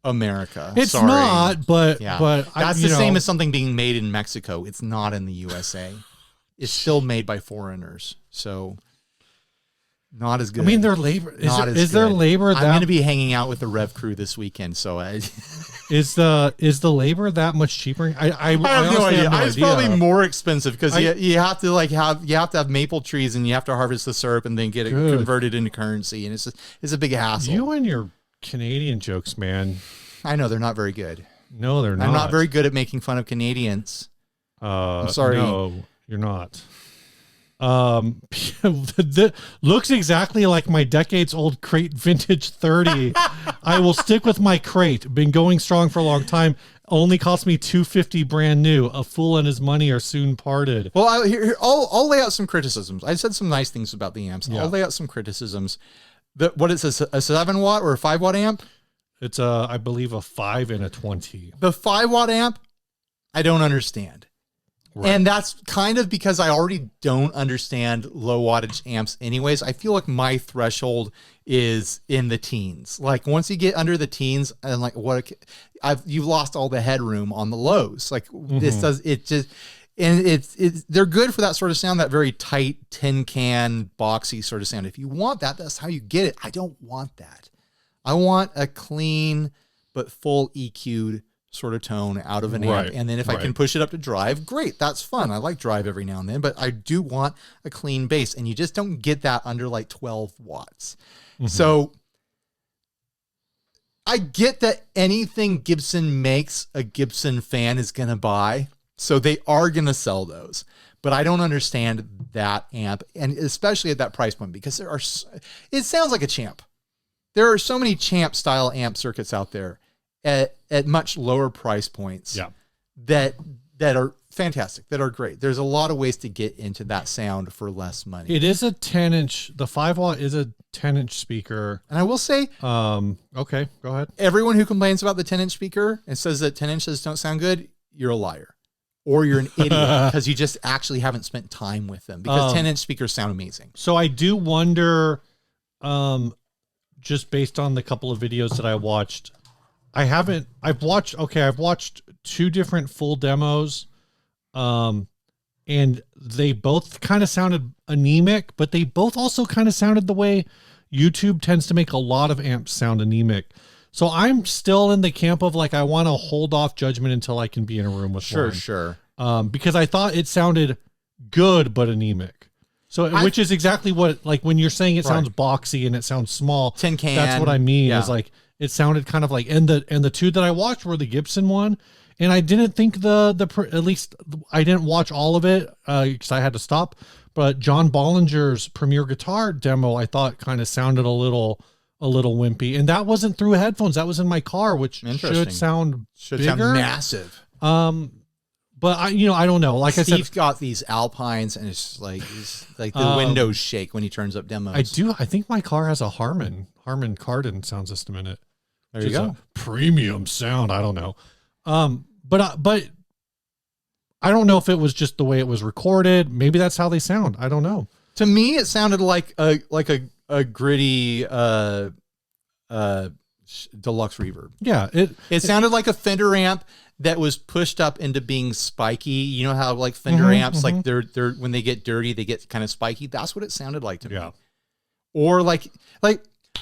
A: America.
B: It's not, but,
A: that's the same as something being made in Mexico. It's not in the USA. It's still made by foreigners. So not as good.
B: I mean, their labor is their labor.
A: I'm going to be hanging out with the Rev crew this weekend. So
B: is the labor that much cheaper? I have
A: no idea. It's probably more expensive because you have to have maple trees and you have to harvest the syrup and then get it converted into currency, and it's a big hassle.
B: You and your Canadian jokes, man.
A: I know they're not very good.
B: No, they're not.
A: I'm not very good at making fun of Canadians. I'm sorry.
B: No, you're not. Looks exactly like my decades old crate vintage 30. I will stick with my crate. Been going strong for a long time. Only cost me $250 brand new. A fool and his money are soon parted.
A: Well, I'll lay out some criticisms. I said some nice things about the amps. Yeah. I'll lay out some criticisms. What is this, a 7 watt or a 5 watt amp?
B: It's I believe a 5 and a 20.
A: The 5 watt amp, I don't understand. Right. And that's kind of because I already don't understand low wattage amps anyways. I feel like my threshold is in the teens. Like once you get under the teens and like you've lost all the headroom on the lows. Like this does it just, and they're good for that sort of sound, that very tight tin can boxy sort of sound. If you want that, that's how you get it. I don't want that. I want a clean but full EQ'd sort of tone out of an amp, and then if I can push it up to drive, great, that's fun. I like drive every now and then, but I do want a clean bass, and you just don't get that under like 12 watts. So I get that anything Gibson makes, a Gibson fan is going to buy, so they are going to sell those, but I don't understand that amp, and especially at that price point, because it sounds like a Champ. There are so many Champ style amp circuits out there at much lower price points that are fantastic, that are great. There's a lot of ways to get into that sound for less money.
B: It is a 10-inch, the 5 watt is a 10-inch speaker.
A: And I will say,
B: okay, go ahead.
A: Everyone who complains about the 10-inch speaker and says that 10 inches don't sound good, you're a liar. Or you're an idiot because you just actually haven't spent time with them, because 10-inch speakers sound amazing.
B: So I do wonder, just based on the couple of videos that I watched, I've watched 2 different full demos. And they both kind of sounded anemic, but they both also kind of sounded the way YouTube tends to make a lot of amps sound anemic. So I'm still in the camp of like, I want to hold off judgment until I can be in a room with one.
A: Sure.
B: Because I thought it sounded good, but anemic. So, which is exactly what, like when you're saying it sounds boxy and it sounds small,
A: tin can.
B: That's what I mean is like, it sounded kind of like, and the 2 that I watched were the Gibson one. And I didn't think at least I didn't watch all of it because I had to stop. But John Bollinger's Premier Guitar demo, I thought kind of sounded a little wimpy, and that wasn't through headphones. That was in my car, which should sound
A: massive.
B: But I don't know. Like
A: Steve's got these Alpines, and it's like the windows shake when he turns up demos.
B: I think my car has a Harman Kardon sound system in it.
A: There you go.
B: Premium sound. I don't know. But I don't know if it was just the way it was recorded. Maybe that's how they sound. I don't know.
A: To me, it sounded like a gritty deluxe reverb.
B: Yeah,
A: it sounded like a Fender amp that was pushed up into being spiky. You know how like Fender amps, like they're when they get dirty, they get kind of spiky. That's what it sounded like to me. Or like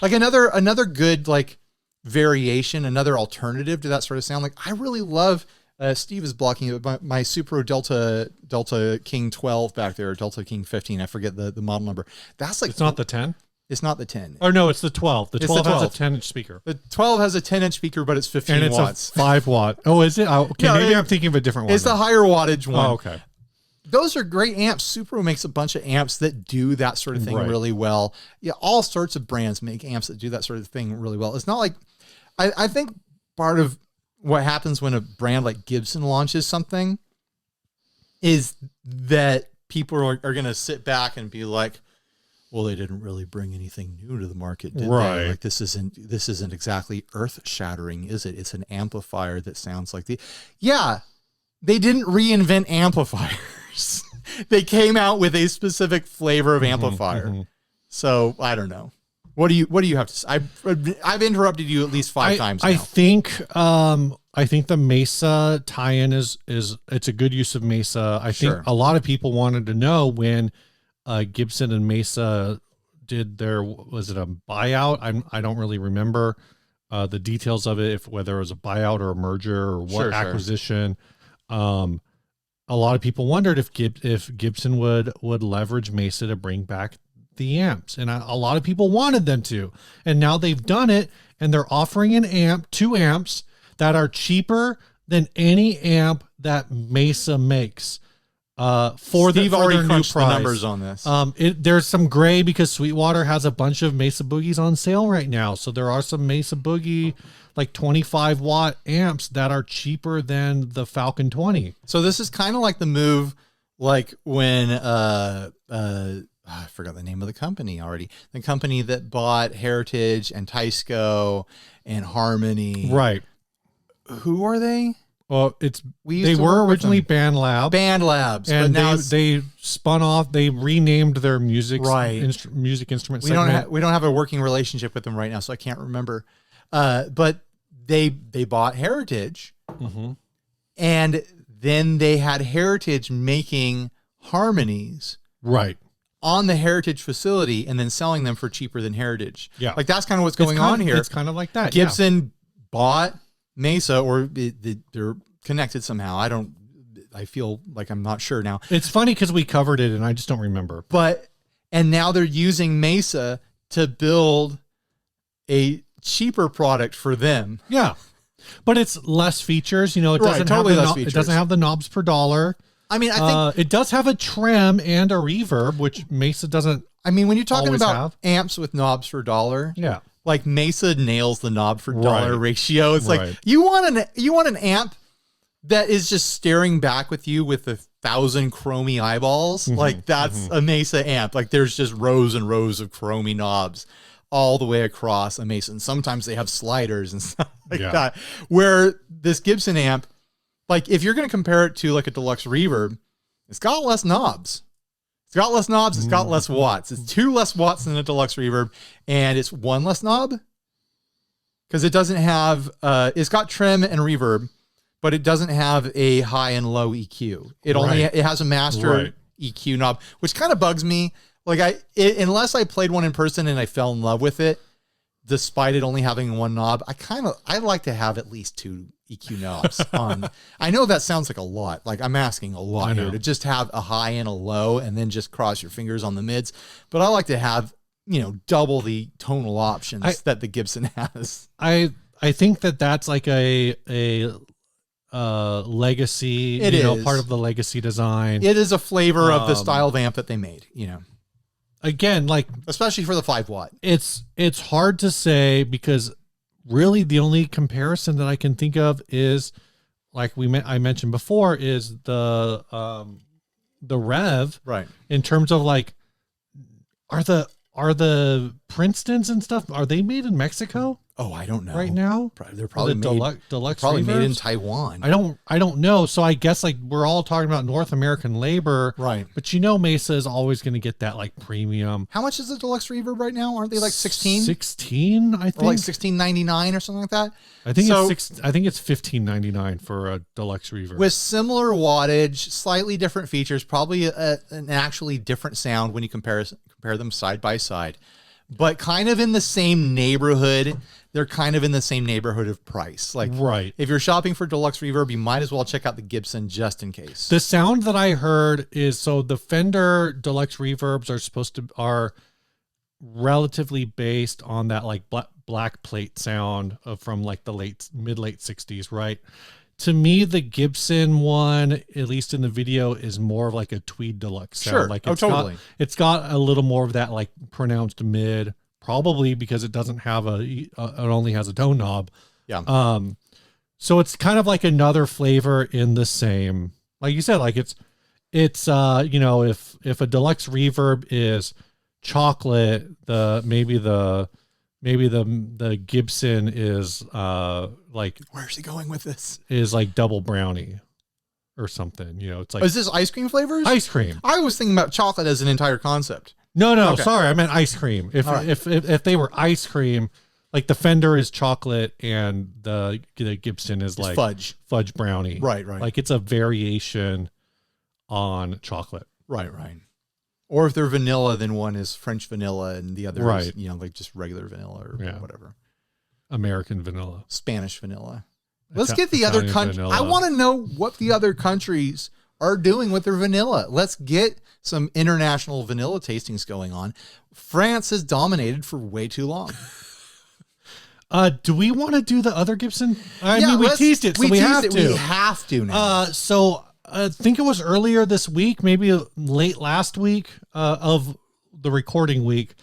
A: another good like variation, another alternative to that sort of sound. Like I really love Steve is blocking it, but my Supro Delta King 12 back there, Delta King 15, I forget the model number. That's like,
B: it's not the 10.
A: It's not the 10.
B: Or no, it's the 12. The 12 has a 10-inch speaker.
A: The 12 has a 10-inch speaker, but it's 15
B: and it's
A: watts.
B: A 5 watt. Oh, is it? Okay, no, maybe I'm thinking of a different one.
A: It's the higher wattage one.
B: Oh, okay.
A: Those are great amps. Supro makes a bunch of amps that do that sort of thing really well. Yeah, all sorts of brands make amps that do that sort of thing really well. It's not like, I think part of what happens when a brand like Gibson launches something is that people are going to sit back and be like, well, they didn't really bring anything new to the market, did they? Like this isn't exactly earth shattering, is it? It's an amplifier that sounds like they didn't reinvent amplifiers. They came out with a specific flavor of amplifier. So I don't know. What do you have to say? I've interrupted you at least 5 times now.
B: I think the Mesa tie-in is it's a good use of Mesa. I think a lot of people wanted to know when Gibson and Mesa did their, was it a buyout? I don't really remember the details of it, whether it was a buyout or a merger or what acquisition. A lot of people wondered if Gibson would leverage Mesa to bring back the amps, and a lot of people wanted them to, and now they've done it, and they're offering an amp, 2 amps that are cheaper than any amp that Mesa makes. For
A: Steve
B: already
A: their
B: crunched
A: new price. The numbers on this.
B: There's some gray because Sweetwater has a bunch of Mesa Boogies on sale right now, so there are some Mesa Boogie like 25 watt amps that are cheaper than the Falcon 20.
A: So this is kind of like the move, like when I forgot the name of the company already. The company that bought Heritage and Tysco and Harmony.
B: Right.
A: Who are they?
B: Well, they were originally Band Labs,
A: and
B: but now they spun off. They renamed their music instrument.
A: We don't have a working relationship with them right now, so I can't remember. But they bought Heritage, and then they had Heritage making harmonies, on the Heritage facility, and then selling them for cheaper than Heritage.
B: Yeah,
A: like that's kind of what's going on here.
B: It's kind of like that.
A: Gibson bought Mesa, or they're connected somehow. I feel like I'm not sure now.
B: It's funny because we covered it and I just don't remember.
A: And now they're using Mesa to build a cheaper product for them.
B: Yeah, but it's less features. You know, it doesn't it doesn't have the knobs per dollar.
A: I mean, I think
B: it does have a trim and a reverb, which Mesa doesn't.
A: I mean, when you're talking about amps with knobs per dollar, like Mesa nails the knob for dollar ratio. It's like you want an amp that is just staring back with you with 1,000 chromey eyeballs. Like that's a Mesa amp. Like there's just rows and rows of chromey knobs all the way across a Mesa. And sometimes they have sliders and stuff like that. Where this Gibson amp, like if you're going to compare it to like a deluxe reverb, it's got less knobs. It's got less knobs. It's got less watts. It's 2 less watts than a deluxe reverb, and it's 1 less knob. Because it doesn't have, it's got trim and reverb, but it doesn't have a high and low EQ. It has a master EQ knob, which kind of bugs me. Like unless I played one in person and I fell in love with it, despite it only having one knob, I like to have at least 2 EQ knobs on. I know that sounds like a lot. Like I'm asking a lot here to just have a high and a low and then just cross your fingers on the mids. But I like to have, double the tonal options that the Gibson has.
B: I think that's like a legacy, part of the legacy design.
A: It is a flavor of the style of amp that they made,
B: Again, like
A: especially for the 5-watt.
B: It's hard to say because really the only comparison that I can think of is like I mentioned before is the Rev, right? In terms of like, are the Princetons and stuff, are they made in Mexico?
A: Oh, I don't know.
B: Right now,
A: they're probably
B: deluxe
A: made in Taiwan.
B: I don't know. So I guess like we're all talking about North American labor,
A: right?
B: But Mesa is always going to get that like premium.
A: How much is the deluxe reverb right now? Aren't they like 16?
B: 16, I think.
A: Or like $16.99 or something like that.
B: I think I think it's $15.99 for a deluxe reverb
A: with similar wattage, slightly different features, probably an actually different sound when you compare them side by side, but kind of in the same neighborhood. They're kind of in the same neighborhood of price. Like,
B: right.
A: If you're shopping for deluxe reverb, you might as well check out the Gibson just in case.
B: The sound that I heard is, so the Fender deluxe reverbs are relatively based on that like black plate sound from like the mid-late 60s, right? To me, the Gibson one, at least in the video, is more of like a tweed deluxe sound.
A: Sure.
B: Like
A: totally.
B: It's got a little more of that like pronounced mid, probably because it doesn't have it only has a tone knob.
A: Yeah.
B: So it's kind of like another flavor in the same, like you said, like it's if a deluxe reverb is chocolate, maybe the Gibson is like,
A: where's he going with this?
B: Is like double brownie or something. It's like,
A: is this ice cream flavors?
B: Ice cream.
A: I was thinking about chocolate as an entire concept.
B: No, okay. Sorry, I meant ice cream. If they were ice cream, like the Fender is chocolate and the Gibson is like fudge brownie.
A: Right.
B: Like it's a variation on chocolate.
A: Right. Or if they're vanilla, then one is French vanilla and the other is, like just regular vanilla or whatever.
B: American vanilla.
A: Spanish vanilla. Let's get the other country. I want to know what the other countries are doing with their vanilla. Let's get some international vanilla tastings going on. France has dominated for way too long.
B: Do we want to do the other Gibson? I mean, we teased it, so we have to.
A: We have to now.
B: So I think it was earlier this week, maybe late last week of the recording week.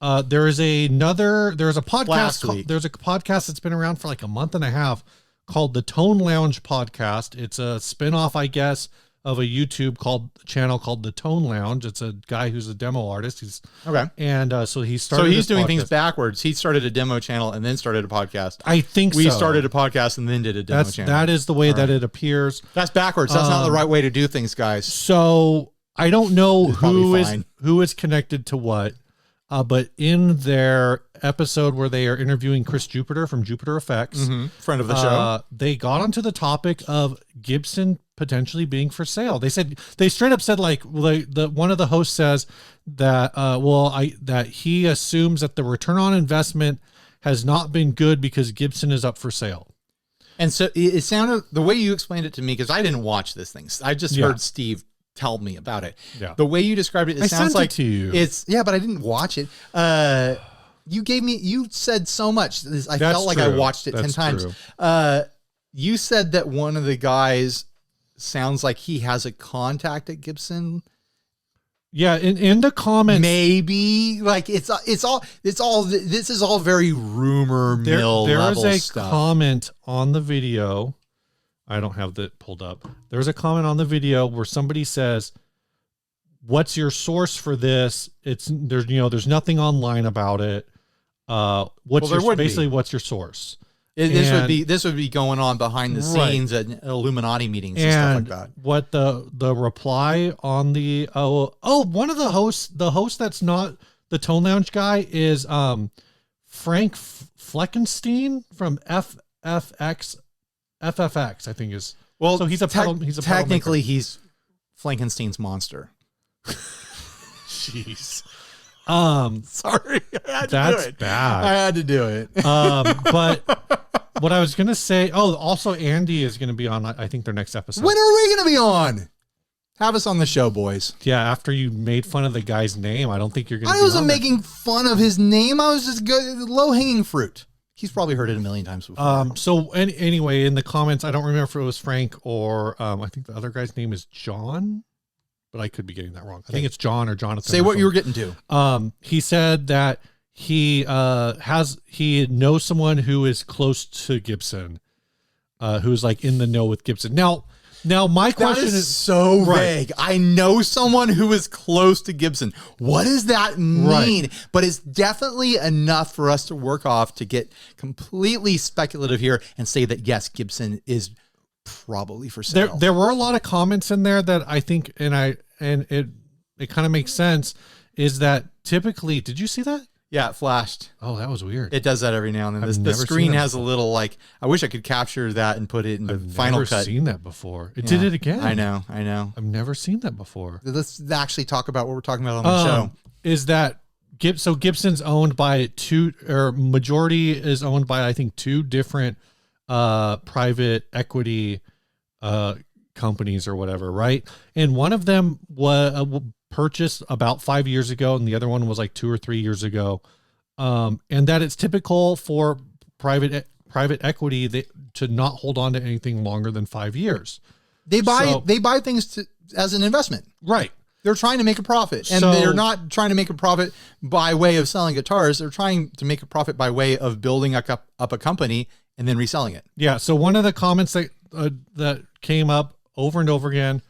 B: There's a podcast. There's a podcast that's been around for like a month and a half called the Tone Lounge Podcast. It's a spinoff, I guess, of a YouTube channel called the Tone Lounge. It's a guy who's a demo artist. He's
A: okay.
B: And so he started.
A: So he's doing things backwards. He started a demo channel and then started a podcast.
B: I think
A: we started a podcast and then did a demo channel.
B: That is the way that it appears.
A: That's backwards. That's not the right way to do things, guys.
B: So I don't know who is connected to what. But in their episode where they are interviewing Chris Jupiter from Jupiter Effects,
A: friend of the show,
B: they got onto the topic of Gibson potentially being for sale. They straight up said like one of the hosts says that that he assumes that the return on investment has not been good because Gibson is up for sale.
A: And so it sounded, the way you explained it to me, because I didn't watch this thing, I just heard Steve tell me about it.
B: Yeah.
A: The way you described it, it sounds like
B: to you.
A: But I didn't watch it. You said so much. I felt like I watched it 10 times. You said that one of the guys sounds like he has a contact at Gibson.
B: Yeah, in the comments,
A: maybe like this is all very rumor mill level stuff.
B: There is a comment on the video. I don't have that pulled up. There's a comment on the video where somebody says, "What's your source for this?" There's nothing online about it. What's your source? This would be going on behind the scenes at Illuminati meetings and stuff like that. What the reply on the one of the host that's not the Tone Lounge guy is Frank Fleckenstein from FFX, I think is.
A: Well,
B: so he's a
A: technically he's Frankenstein's monster.
B: Jeez.
A: Sorry, I had to
B: that's
A: do it.
B: bad.
A: I had to do it.
B: But what I was gonna say, also Andy is gonna be on, I think, their next episode.
A: When are we gonna be on? Have us on the show, boys.
B: Yeah, after you made fun of the guy's name, I don't think you're gonna.
A: I wasn't making fun of his name. I was just good, low hanging fruit. He's probably heard it a million times before.
B: So anyway, in the comments, I don't remember if it was Frank or I think the other guy's name is John, but I could be getting that wrong. I think it's John or Jonathan.
A: Say what you were getting to.
B: He said that he knows someone who is close to Gibson, who's like in the know with Gibson. Now my question is
A: so vague. I know someone who is close to Gibson. What does that mean? Right. But it's definitely enough for us to work off to get completely speculative here and say that yes, Gibson is probably for sale.
B: There were a lot of comments in there that I think, and it kind of makes sense, is that typically, did you see that?
A: Yeah, it flashed.
B: Oh, that was weird.
A: It does that every now and then. The screen has a little, like, I wish I could capture that and put it in the final cut.
B: I've never seen that before. It did it again.
A: I know.
B: I've never seen that before.
A: Let's actually talk about what we're talking about on the show.
B: Is that Gibson's owned by majority is owned by, I think, 2 different private equity companies or whatever, right? And one of them was purchased about 5 years ago, and the other one was like 2 or 3 years ago. And that it's typical for private equity to not hold on to anything longer than 5 years.
A: They buy things as an investment,
B: right?
A: They're trying to make a profit, and they're not trying to make a profit by way of selling guitars. They're trying to make a profit by way of building up a company and then reselling it.
B: Yeah. So one of the comments that came up over and over again,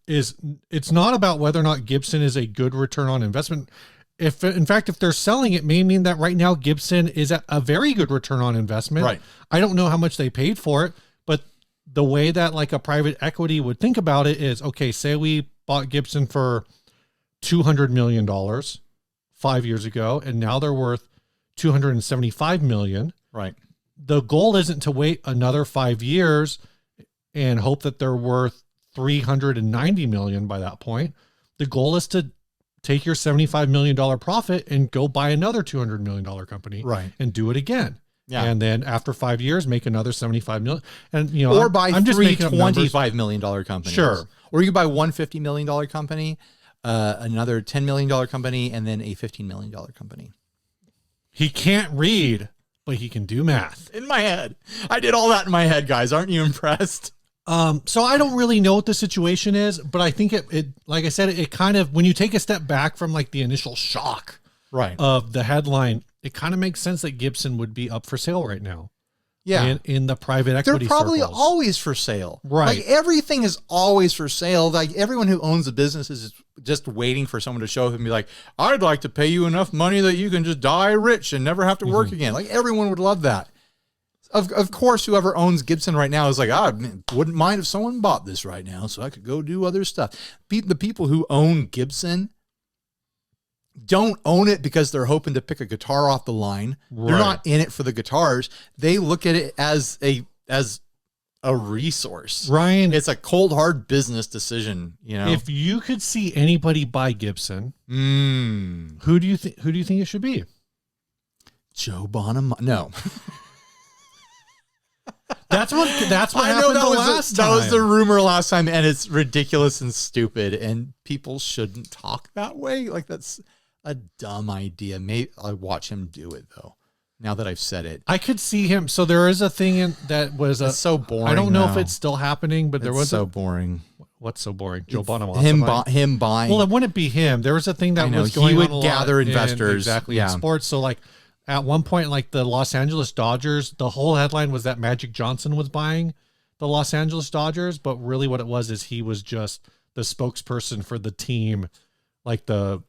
B: is it's not about whether or not Gibson is a good return on investment. If they're selling it, may mean that right now Gibson is at a very good return on investment.
A: Right.
B: I don't know how much they paid for it, but the way that like a private equity would think about it is, okay, say we bought Gibson for $200 million 5 years ago, and now they're worth $275 million.
A: Right.
B: The goal isn't to wait another 5 years and hope that they're worth $390 million by that point. The goal is to take your $75 million profit and go buy another $200 million company,
A: right,
B: and do it again.
A: Yeah.
B: And then after 5 years, make another $75 million. And,
A: or buy three $25 million companies.
B: Sure.
A: Or you buy one $50 million company, another $10 million company, and then a $15 million company.
B: He can't read, but he can do math.
A: In my head. I did all that in my head, guys. Aren't you impressed?
B: So I don't really know what the situation is, but I think it like I said, it kind of, when you take a step back from like the initial shock of the headline, it kind of makes sense that Gibson would be up for sale right now.
A: Yeah.
B: In the private equity
A: They're probably
B: circles.
A: always for sale.
B: Right.
A: Like everything is always for sale. Like everyone who owns a business is just waiting for someone to show up and be like, I'd like to pay you enough money that you can just die rich and never have to work again. Like everyone would love that. Of course, whoever owns Gibson right now is like, I wouldn't mind if someone bought this right now so I could go do other stuff. The people who own Gibson don't own it because they're hoping to pick a guitar off the line. Right. They're not in it for the guitars. They look at it as a resource.
B: Ryan,
A: it's a cold, hard business decision. You know,
B: if you could see anybody buy Gibson, who do you think it should be?
A: Joe Bonham? No.
B: That's what I
A: happened
B: know last time.
A: That was the rumor last time, and it's ridiculous and stupid, and people shouldn't talk that way. Like that's a dumb idea. Maybe I'll watch him do it though. Now that I've said it,
B: I could see him. So there is a thing that was
A: so boring.
B: I don't know if it's still happening, but there was
A: so boring.
B: What's so boring? Joe Bonham.
A: Him buying.
B: Well, it wouldn't be him. There was a thing that was going
A: on.
B: He
A: would gather investors
B: in sports. So like at one point, like the Los Angeles Dodgers, the whole headline was that Magic Johnson was buying the Los Angeles Dodgers, but really what it was is he was just the spokesperson for the team. Like the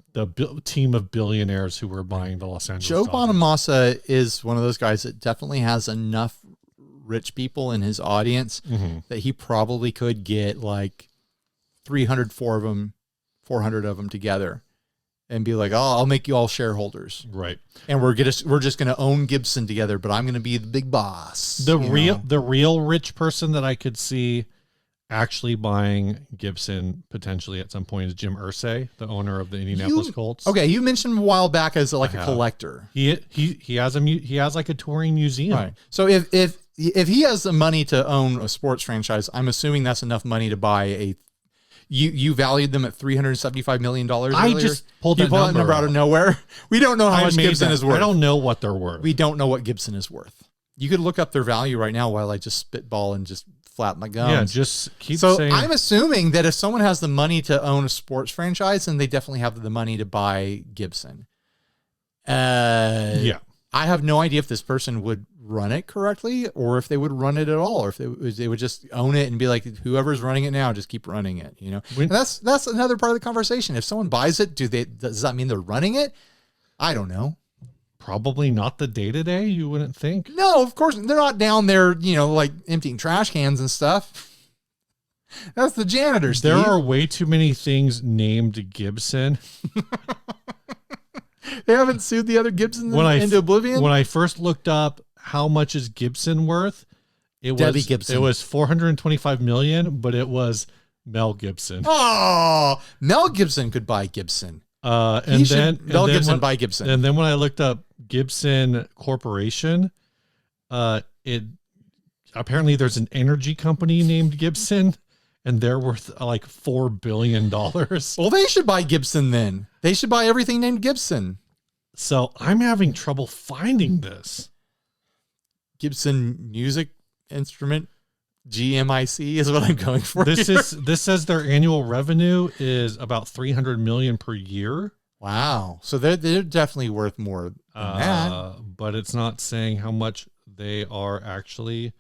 B: team of billionaires who were buying the Los Angeles
A: Joe
B: Dodgers.
A: Bonamassa is one of those guys that definitely has enough rich people in his audience that he probably could get like 400 of them together and be like, oh, I'll make you all shareholders.
B: Right.
A: And we're just going to own Gibson together, but I'm going to be the big boss.
B: The real rich person that I could see actually buying Gibson potentially at some point is Jim Irsay, the owner of the Indianapolis Colts.
A: Okay, you mentioned a while back as like a collector.
B: He has like a touring museum.
A: Right. So if he has the money to own a sports franchise, I'm assuming that's enough money to buy a. You valued them at $375 million.
B: I just pulled that
A: number out of nowhere. We don't know how much Gibson is worth.
B: I don't know what they're worth.
A: We don't know what Gibson is worth. You could look up their value right now while I just spitball and just flap my gums.
B: Yeah, just keep saying.
A: I'm assuming that if someone has the money to own a sports franchise, then they definitely have the money to buy Gibson.
B: Yeah.
A: I have no idea if this person would run it correctly or if they would run it at all, or if they would just own it and be like, whoever's running it now, just keep running it. You know, and that's another part of the conversation. If someone buys it, does that mean they're running it? I don't know.
B: Probably not the day-to-day, you wouldn't think.
A: No, of course. They're not down there, like emptying trash cans and stuff. That's the janitor, Steve.
B: There are way too many things named Gibson.
A: They haven't sued the other Gibsons into oblivion?
B: When I first looked up how much is Gibson worth, it
A: Debbie Gibson.
B: It was $425 million, but it was Mel Gibson.
A: Oh, Mel Gibson could buy Gibson.
B: Mel
A: Gibson buy Gibson.
B: And then when I looked up Gibson Corporation, apparently there's an energy company named Gibson, and they're worth like $4 billion.
A: Well, they should buy Gibson then. They should buy everything named Gibson.
B: So I'm having trouble finding this.
A: Gibson Music Instrument, GMIC is what I'm going for.
B: This says their annual revenue is about $300 million per year.
A: Wow. So they're definitely worth more than that.
B: But it's not saying how much they are actually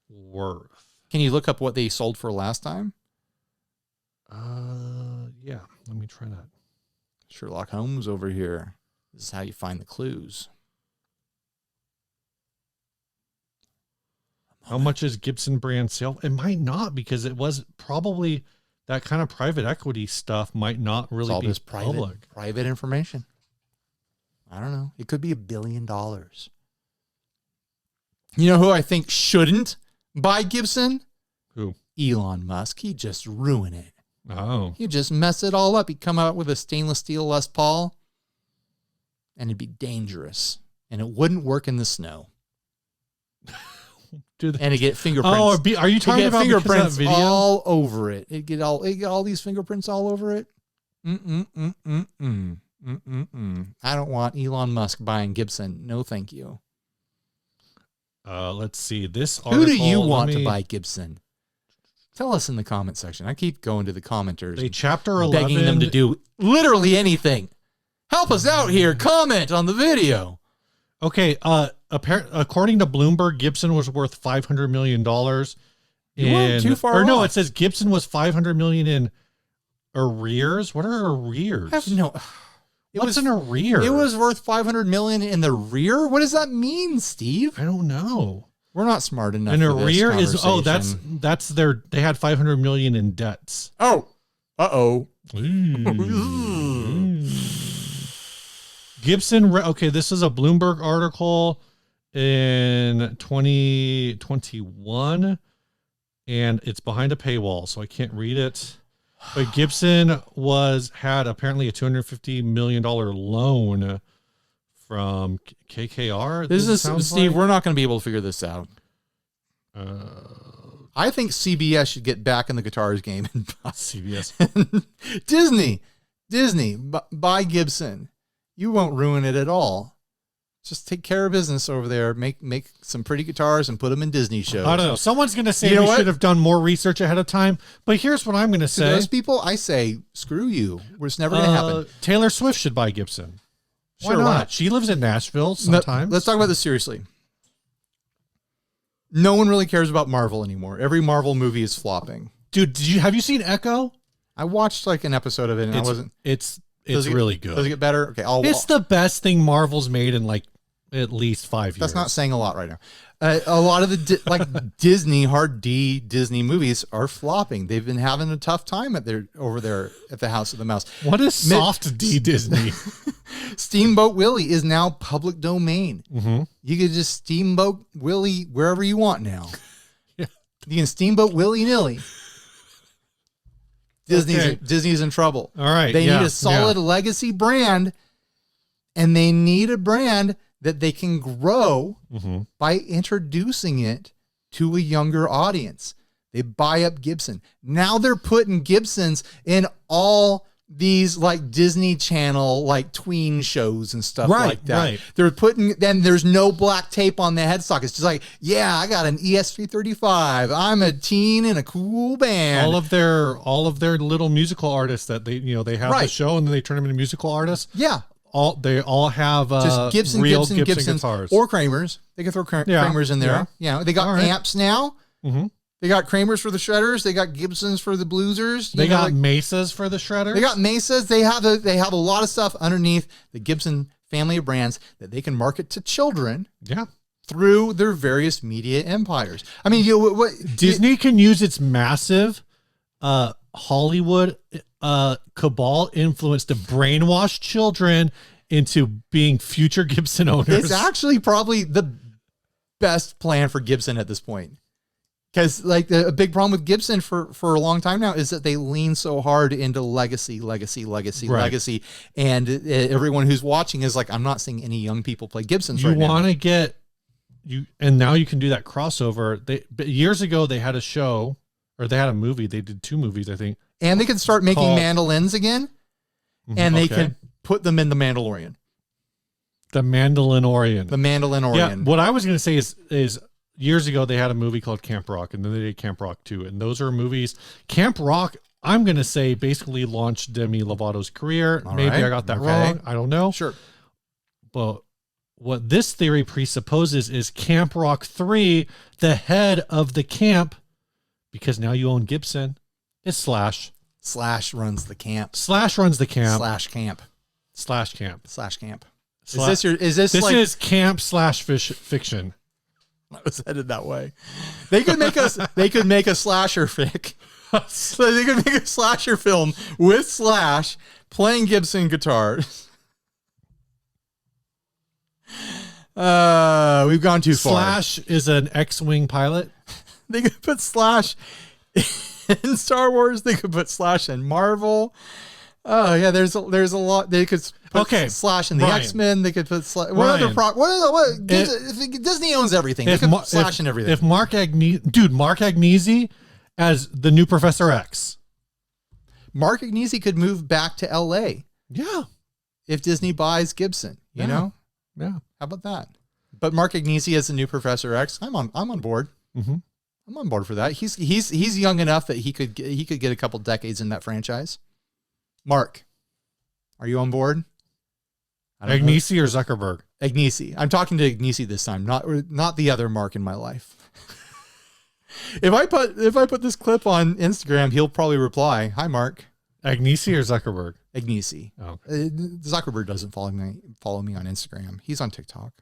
B: worth.
A: Can you look up what they sold for last time?
B: Yeah. Let me try that.
A: Sherlock Holmes over here. This is how you find the clues.
B: How much is Gibson brand sale? It might not, because it was probably that kind of private equity stuff might not really be public.
A: Private information. I don't know. It could be $1 billion. You know who I think shouldn't buy Gibson?
B: Who?
A: Elon Musk. He'd just ruin it.
B: Oh.
A: He'd just mess it all up. He'd come out with a stainless steel Les Paul, and it'd be dangerous. And it wouldn't work in the snow. And it'd get fingerprints.
B: Oh, are you talking about
A: fingerprints
B: video?
A: all over it? It'd get all these fingerprints all over it. I don't want Elon Musk buying Gibson. No, thank you.
B: Let's see this article.
A: Who do you want to buy Gibson? Tell us in the comment section. I keep going to the commenters.
B: Chapter 11,
A: begging them to do literally anything. Help us out here. Comment on the video.
B: Okay. According to Bloomberg, Gibson was worth $500 million.
A: You weren't too far off.
B: No, it says Gibson was $500 million in arrears. What are arrears?
A: I have no.
B: What's an arrear?
A: It was worth $500 million in the rear. What does that mean, Steve?
B: I don't know.
A: We're not smart enough.
B: An arrear is that's their. They had $500 million in debts.
A: Oh,
B: Gibson. Okay, this is a Bloomberg article in 2021, and it's behind a paywall, so I can't read it. But Gibson had apparently a $250 million loan from KKR.
A: This is Steve. We're not going to be able to figure this out. I think CBS should get back in the guitars game and buy
B: CBS.
A: Disney, buy Gibson. You won't ruin it at all. Just take care of business over there. Make some pretty guitars and put them in Disney shows.
B: I don't know. Someone's going to say we should have done more research ahead of time. But here's what I'm going to say.
A: To those people, I say, screw you. It's never going to happen.
B: Taylor Swift should buy Gibson.
A: Sure,
B: why not? She lives in Nashville sometimes.
A: Let's talk about this seriously. No one really cares about Marvel anymore. Every Marvel movie is flopping.
B: Dude, have you seen Echo?
A: I watched like an episode of it and I wasn't.
B: It's really good.
A: Does it get better? Okay,
B: it's the best thing Marvel's made in like at least 5 years.
A: That's not saying a lot right now. A lot of the Disney hard D Disney movies are flopping. They've been having a tough time over there at the House of the Mouse.
B: What is soft D Disney?
A: Steamboat Willie is now public domain.
B: Mm-hmm.
A: You can just Steamboat Willie wherever you want now.
B: Yeah.
A: You can Steamboat Willy nilly. Disney's in trouble.
B: All right.
A: They need a solid legacy brand, and they need a brand that they can grow by introducing it to a younger audience. They buy up Gibson. Now they're putting Gibsons in all these like Disney Channel, like tween shows and stuff like that.
B: Right.
A: They're putting, then there's no black tape on the headstock. It's just like, yeah, I got an ES335. I'm a teen in a cool band.
B: All of their little musical artists that they have the show and then they turn them into musical artists.
A: Yeah.
B: They all have
A: just Gibson
B: guitars
A: or Kramers. They can throw Kramers in there. Yeah. They got amps now.
B: Mm-hmm.
A: They got Kramers for the shredders. They got Gibsons for the bluesers.
B: They got Mesas for the shredders.
A: They got Mesas. They have a lot of stuff underneath the Gibson family of brands that they can market to children.
B: Yeah.
A: Through their various media empires. I mean,
B: Disney can use its massive Hollywood cabal influence to brainwash children into being future Gibson owners.
A: It's actually probably the best plan for Gibson at this point. Because like a big problem with Gibson for a long time now is that they lean so hard into legacy. And everyone who's watching is like, I'm not seeing any young people play Gibsons right now.
B: You want to get and now you can do that crossover. But years ago they had a show, or they had a movie. They did 2 movies, I think.
A: And they could start making mandolins again, and they could put them in the Mandalorian.
B: The Mandalorian.
A: Yeah,
B: what I was going to say is years ago they had a movie called Camp Rock, and then they did Camp Rock 2, and those are movies. Camp Rock, I'm going to say, basically launched Demi Lovato's career. Maybe I got that wrong. I don't know.
A: Sure.
B: But what this theory presupposes is Camp Rock 3, the head of the camp, because now you own Gibson, is Slash.
A: Slash runs the camp.
B: Slash runs the camp.
A: Slash camp.
B: Slash camp.
A: Slash camp.
B: This is camp slash fiction.
A: I was headed that way. They could make us. They could make a slasher fic. So they could make a slasher film with Slash playing Gibson guitars. We've gone too far.
B: Slash is an X-wing pilot.
A: They could put Slash in Star Wars. They could put Slash in Marvel. Oh yeah, there's a lot. They could put Slash in the X-Men. They could put Slash. What Disney owns everything. They could put Slash in everything.
B: If Mark Agnesi as the new Professor X.
A: Mark Agnesi could move back to LA.
B: Yeah.
A: If Disney buys Gibson, you know?
B: Yeah.
A: How about that? But Mark Agnesi as the new Professor X, I'm on board.
B: Mm-hmm.
A: I'm on board for that. He's young enough that he could get a couple decades in that franchise. Mark, are you on board?
B: Agnesi or Zuckerberg?
A: Agnesi. I'm talking to Agnesi this time, not the other Mark in my life. If I put this clip on Instagram, he'll probably reply, "Hi, Mark."
B: Agnesi or Zuckerberg?
A: Agnesi.
B: Oh.
A: Zuckerberg doesn't follow me on Instagram. He's on TikTok.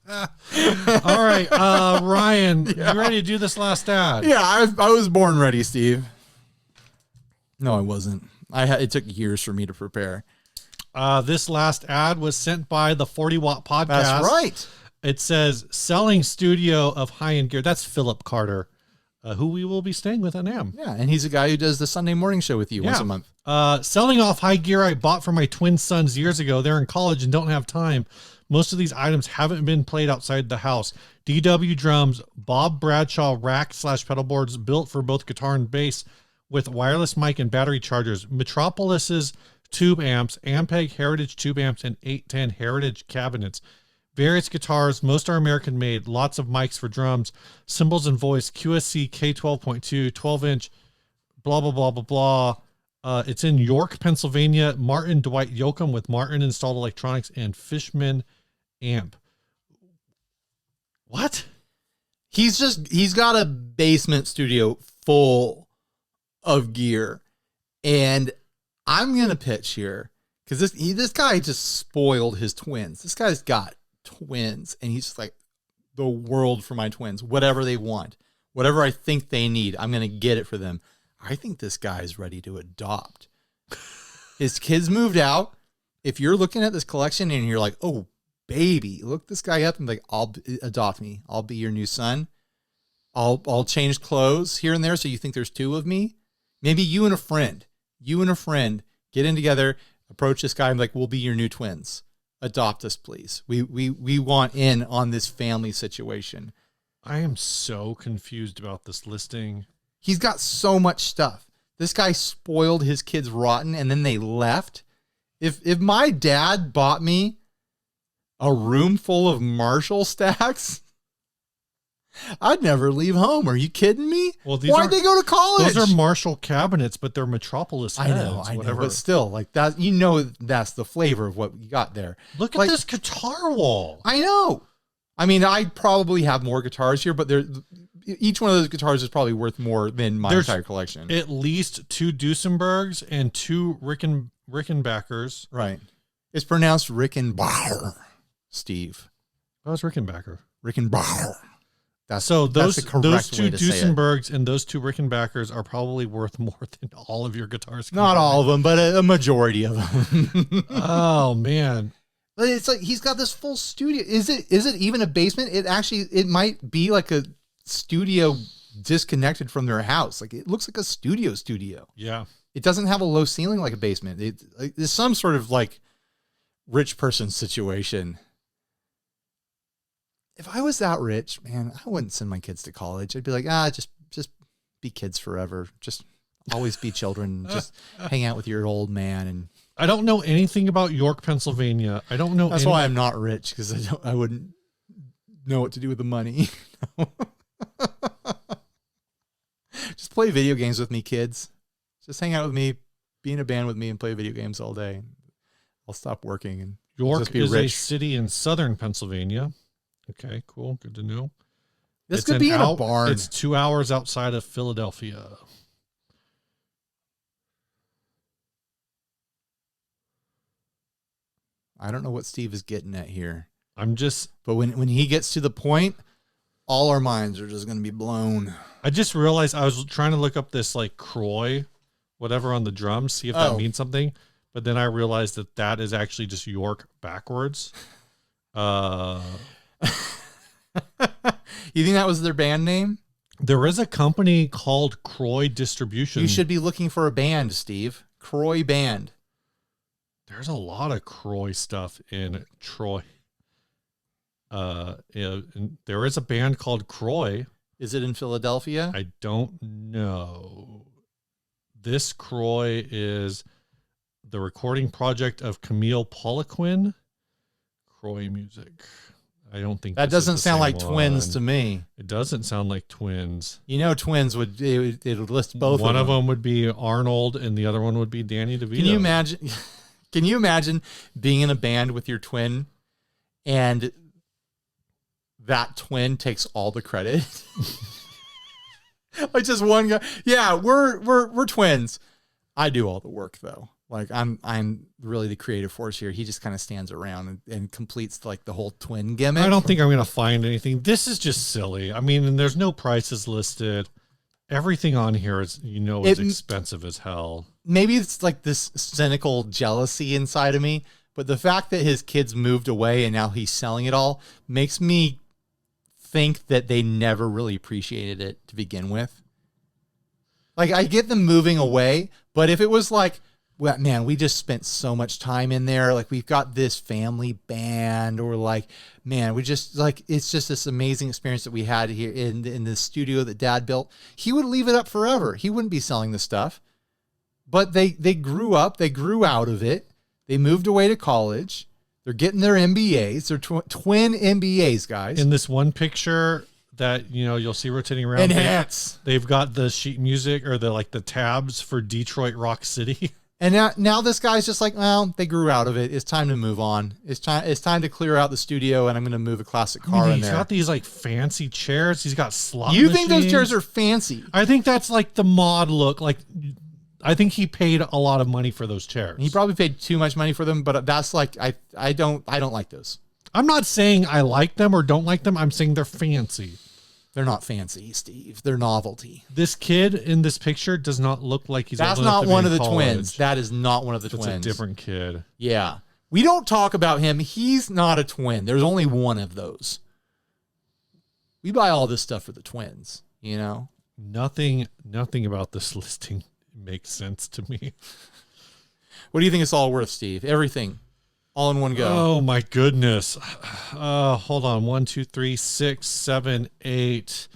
B: All right, Ryan, you ready to do this last ad?
A: Yeah, I was born ready, Steve. No, I wasn't. It took years for me to prepare.
B: This last ad was sent by the 40 Watt Podcast.
A: That's right.
B: It says selling studio of high-end gear. That's Philip Carter, who we will be staying with at NAMM.
A: Yeah, and he's a guy who does the Sunday morning show with you once a month.
B: Selling off high gear I bought for my twin sons years ago. They're in college and don't have time. Most of these items haven't been played outside the house. DW drums, Bob Bradshaw rack/pedal boards built for both guitar and bass with wireless mic and battery chargers. Metropolis's tube amps, Ampeg Heritage tube amps, and 810 Heritage cabinets. Various guitars, most are American made, lots of mics for drums, cymbals and voice, QSC K12.2, 12-inch, blah, blah, blah, blah, blah. It's in York, Pennsylvania. Martin Dwight Yoakam with Martin Installed Electronics and Fishman amp. What?
A: He's got a basement studio full of gear. And I'm going to pitch here Because this guy just spoiled his twins. This guy's got twins, and he's just like, the world for my twins. Whatever they want, whatever I think they need, I'm going to get it for them. I think this guy is ready to adopt. His kids moved out. If you're looking at this collection and you're like, oh, baby, look this guy up and be like, I'll adopt me. I'll be your new son. I'll change clothes here and there so you think there's two of me. Maybe you and a friend get in together, approach this guy and be like, we'll be your new twins. Adopt us, please. We want in on this family situation.
B: I am so confused about this listing.
A: He's got so much stuff. This guy spoiled his kids rotten and then they left. If my dad bought me a room full of Marshall stacks, I'd never leave home. Are you kidding me?
B: Well,
A: why'd they go to college?
B: Those are Marshall cabinets, but they're Metropolis heads.
A: I know, but still, like that, that's the flavor of what you got there.
B: Look at this guitar wall.
A: I know. I mean, I probably have more guitars here, but each one of those guitars is probably worth more than my entire collection.
B: At least 2 Duesenbergs and 2 Rickenbackers.
A: Right. It's pronounced Rickenbacker, Steve.
B: Oh, it's Rickenbacker.
A: Rickenbacker.
B: That's the correct those 2 Duesenbergs and those 2 Rickenbackers are probably worth more than all of your guitars.
A: Not all of them, but a majority of them.
B: Oh man.
A: But it's like he's got this full studio. Is it even a basement? It might be like a studio disconnected from their house. Like it looks like a studio.
B: Yeah.
A: It doesn't have a low ceiling like a basement. It's some sort of like rich person situation. If I was that rich, man, I wouldn't send my kids to college. I'd be like, just be kids forever. Just always be children. Just hang out with your old man. And
B: I don't know anything about York, Pennsylvania. I don't know.
A: That's why I'm not rich, because I wouldn't know what to do with the money. Just play video games with me, kids. Just hang out with me, be in a band with me, and play video games all day. I'll stop working and
B: York
A: just be
B: is
A: rich.
B: a city in southern Pennsylvania. Okay, cool. Good to know.
A: This could be in a barn.
B: It's 2 hours outside of Philadelphia.
A: I don't know what Steve is getting at here.
B: But
A: when he gets to the point, all our minds are just going to be blown.
B: I just realized I was trying to look up this like Croy, whatever on the drums, see if that means something. But then I realized that is actually just York backwards.
A: You think that was their band name?
B: There is a company called Croy Distribution.
A: You should be looking for a band, Steve. Croy Band.
B: There's a lot of Croy stuff in Troy. There is a band called Croy.
A: Is it in Philadelphia?
B: I don't know. This Croy is the recording project of Camille Poliquin. Croy Music. I don't think
A: that doesn't sound like Twins to me.
B: It doesn't sound like Twins.
A: You know, Twins would list both.
B: One of them would be Arnold, and the other one would be Danny DeVito.
A: Can you imagine? Can you imagine being in a band with your twin, and that twin takes all the credit? Like just one guy. Yeah, we're twins. I do all the work though. Like I'm really the creative force here. He just kind of stands around and completes like the whole twin gimmick.
B: I don't think I'm going to find anything. This is just silly. I mean, and there's no prices listed. Everything on here is, is expensive as hell. Maybe
A: it's like this cynical jealousy inside of me, but the fact that his kids moved away and now he's selling it all makes me think that they never really appreciated it to begin with. Like I get them moving away, but if it was like, well, man, we just spent so much time in there. Like we've got this family band, or like, man, we just like, it's just this amazing experience that we had here in the studio that Dad built. He would leave it up forever. He wouldn't be selling the stuff, but they grew up, they grew out of it. They moved away to college. They're getting their MBAs. They're twin MBAs, guys.
B: In this one picture that, you'll see rotating around.
A: Enhance.
B: They've got the sheet music or the tabs for Detroit Rock City.
A: And now this guy's just like, well, they grew out of it. It's time to move on. It's time to clear out the studio, and I'm going to move a classic car in there.
B: He's got these like fancy chairs. He's got slot
A: You
B: machines.
A: think those chairs are fancy?
B: I think that's like the mod look. Like I think he paid a lot of money for those chairs.
A: He probably paid too much money for them, but that's like I don't like those.
B: I'm not saying I like them or don't like them. I'm saying they're fancy.
A: They're not fancy, Steve. They're novelty.
B: This kid in this picture does not look like he's.
A: That's not one of the twins. That is not one of the twins.
B: It's a different kid.
A: Yeah. We don't talk about him. He's not a twin. There's only one of those. We buy all this stuff for the twins, you know?
B: Nothing about this listing makes sense to me.
A: What do you think it's all worth, Steve? Everything. All in one go.
B: Oh my goodness. Hold on. 1, 2, 3, 6, 7, 8.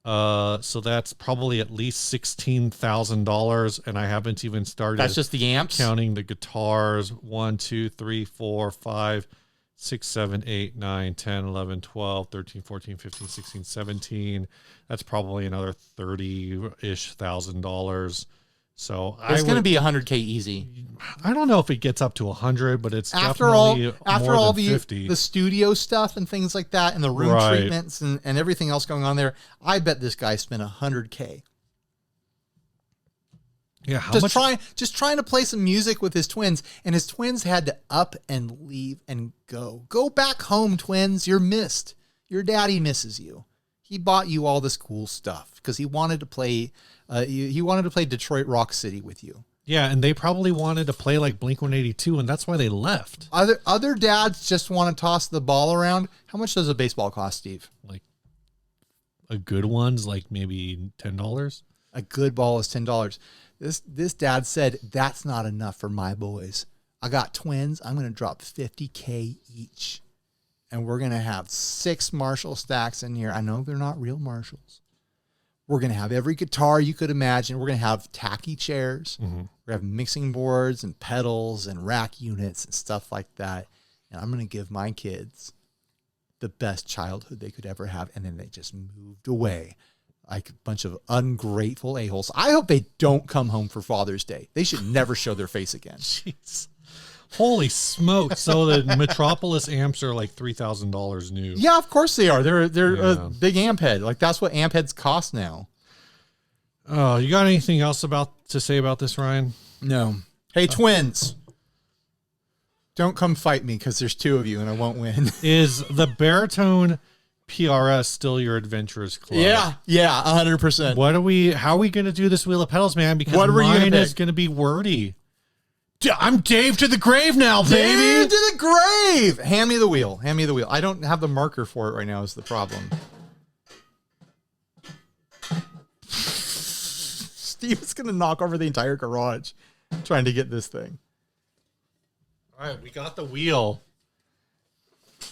B: So that's probably at least $16,000, and I haven't even started.
A: That's just the amps?
B: Counting the guitars. 1, 2, 3, 4, 5, 6, 7, 8, 9, 10, 11, 12, 13, 14, 15, 16, 17. That's probably another $30-ish thousand. So
A: it's going to be 100K easy.
B: I don't know if it gets up to 100, but it's
A: after
B: definitely
A: all
B: more than 50.
A: the studio stuff and things like that, and the room treatments and everything else going on there. I bet this guy spent 100K.
B: Yeah, how much?
A: Just trying to play some music with his twins, and his twins had to up and leave and go. Go back home, twins. You're missed. Your daddy misses you. He bought you all this cool stuff because he wanted to play. He wanted to play Detroit Rock City with you.
B: Yeah, and they probably wanted to play like Blink-182, and that's why they left.
A: Other dads just want to toss the ball around. How much does a baseball cost, Steve?
B: Like a good one's like maybe $10.
A: A good ball is $10. This dad said that's not enough for my boys. I got twins. I'm going to drop $50K each, and we're going to have 6 Marshall stacks in here. I know they're not real Marshalls. We're going to have every guitar you could imagine. We're going to have tacky chairs. Mm-hmm. We're going to have mixing boards and pedals and rack units and stuff like that. And I'm going to give my kids the best childhood they could ever have. And then they just moved away like a bunch of ungrateful a-holes. I hope they don't come home for Father's Day. They should never show their face again.
B: Jeez. Holy smoke. So the Metropolis amps are like $3,000 new.
A: Yeah, of course they are. They're a big amp head. Like that's what amp heads cost now.
B: Oh, you got anything else to say about this, Ryan?
A: No. Hey, twins. Don't come fight me because there's 2 of you and I won't win.
B: Is the Baritone PRS still your adventurous club?
A: Yeah, 100%.
B: How are we going to do this Wheel of Pedals, man? Because
A: what
B: mine is going to be Wordy. I'm Dave to the grave now, baby.
A: Dave to the grave. Hand me the wheel. I don't have the marker for it right now is the problem. Steve is going to knock over the entire garage trying to get this thing.
B: All right, we got the wheel.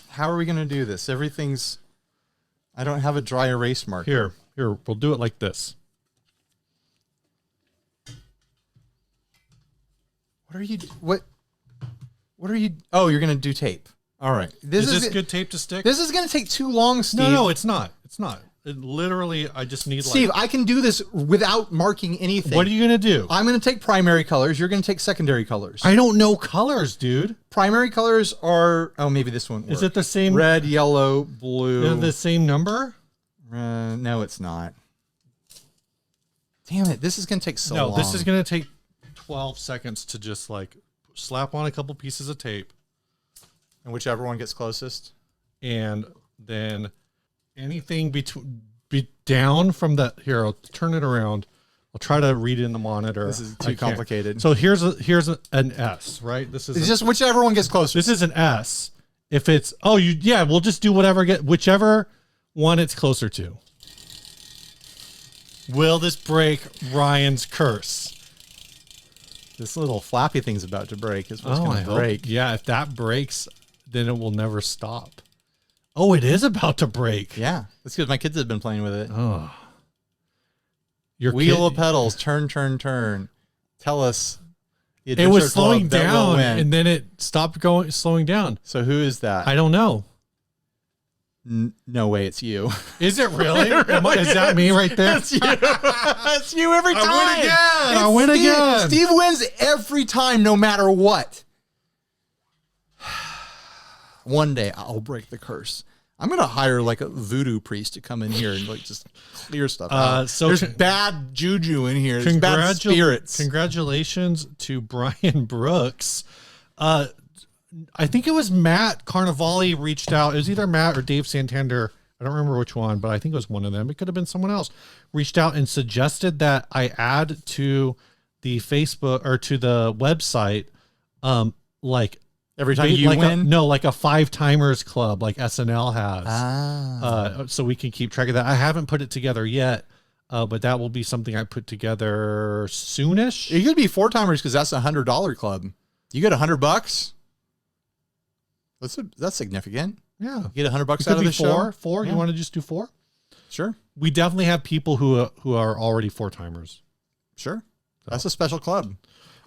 A: How are we going to do this? I don't have a dry erase marker.
B: Here, we'll do it like this.
A: What are you? Oh, you're going to do tape. All right.
B: Is this good tape to stick?
A: This is going to take too long, Steve.
B: No, it's not. It's not. Literally, I just need
A: Steve, I can do this without marking anything.
B: What are you going to do?
A: I'm going to take primary colors. You're going to take secondary colors.
B: I don't know colors, dude.
A: Primary colors are, maybe this one.
B: Is it the same?
A: Red, yellow, blue.
B: Is it the same number?
A: No, it's not. Damn it. This is going to take so long.
B: No, this is going to take 12 seconds to just like slap on a couple pieces of tape.
A: And whichever one gets closest.
B: And then anything down from that. Here, I'll turn it around. I'll try to read it in the monitor.
A: This is too complicated.
B: So here's an S, right? This is
A: it's just whichever one gets closer.
B: This is an S. If it's we'll just do whichever one it's closer to. Will this break Ryan's curse?
A: This little flappy thing's about to break. Is what's going to break.
B: Yeah, if that breaks, then it will never stop. Oh, it is about to break.
A: Yeah, that's because my kids have been playing with it.
B: Oh,
A: your wheel of pedals, turn. Tell us.
B: It was slowing down, and then it stopped slowing down.
A: So who is that?
B: I don't know.
A: No way, it's you.
B: Is it really? Is that me right there?
A: It's you. It's you every time.
B: I win again.
A: Steve wins every time, no matter what. One day, I'll break the curse. I'm gonna hire like a voodoo priest to come in here and like just clear stuff out.
B: So
A: there's bad juju in here. There's bad spirits.
B: Congratulations to Brian Brooks. I think it was Matt Carnevale reached out. It was either Matt or Dave Santander. I don't remember which one, but I think it was one of them. It could have been someone else. Reached out and suggested that I add to the Facebook or to the website, like
A: every time you win?
B: like a 5-timers club like SNL has. So we can keep track of that. I haven't put it together yet, but that will be something I put together soonish.
A: It could be 4-timers because that's $100 club. You get $100. That's significant.
B: Yeah,
A: you get $100 out of the show.
B: Four.
A: Yeah.
B: You want to just do 4?
A: Sure.
B: We definitely have people who are already 4-timers.
A: Sure. That's a special club.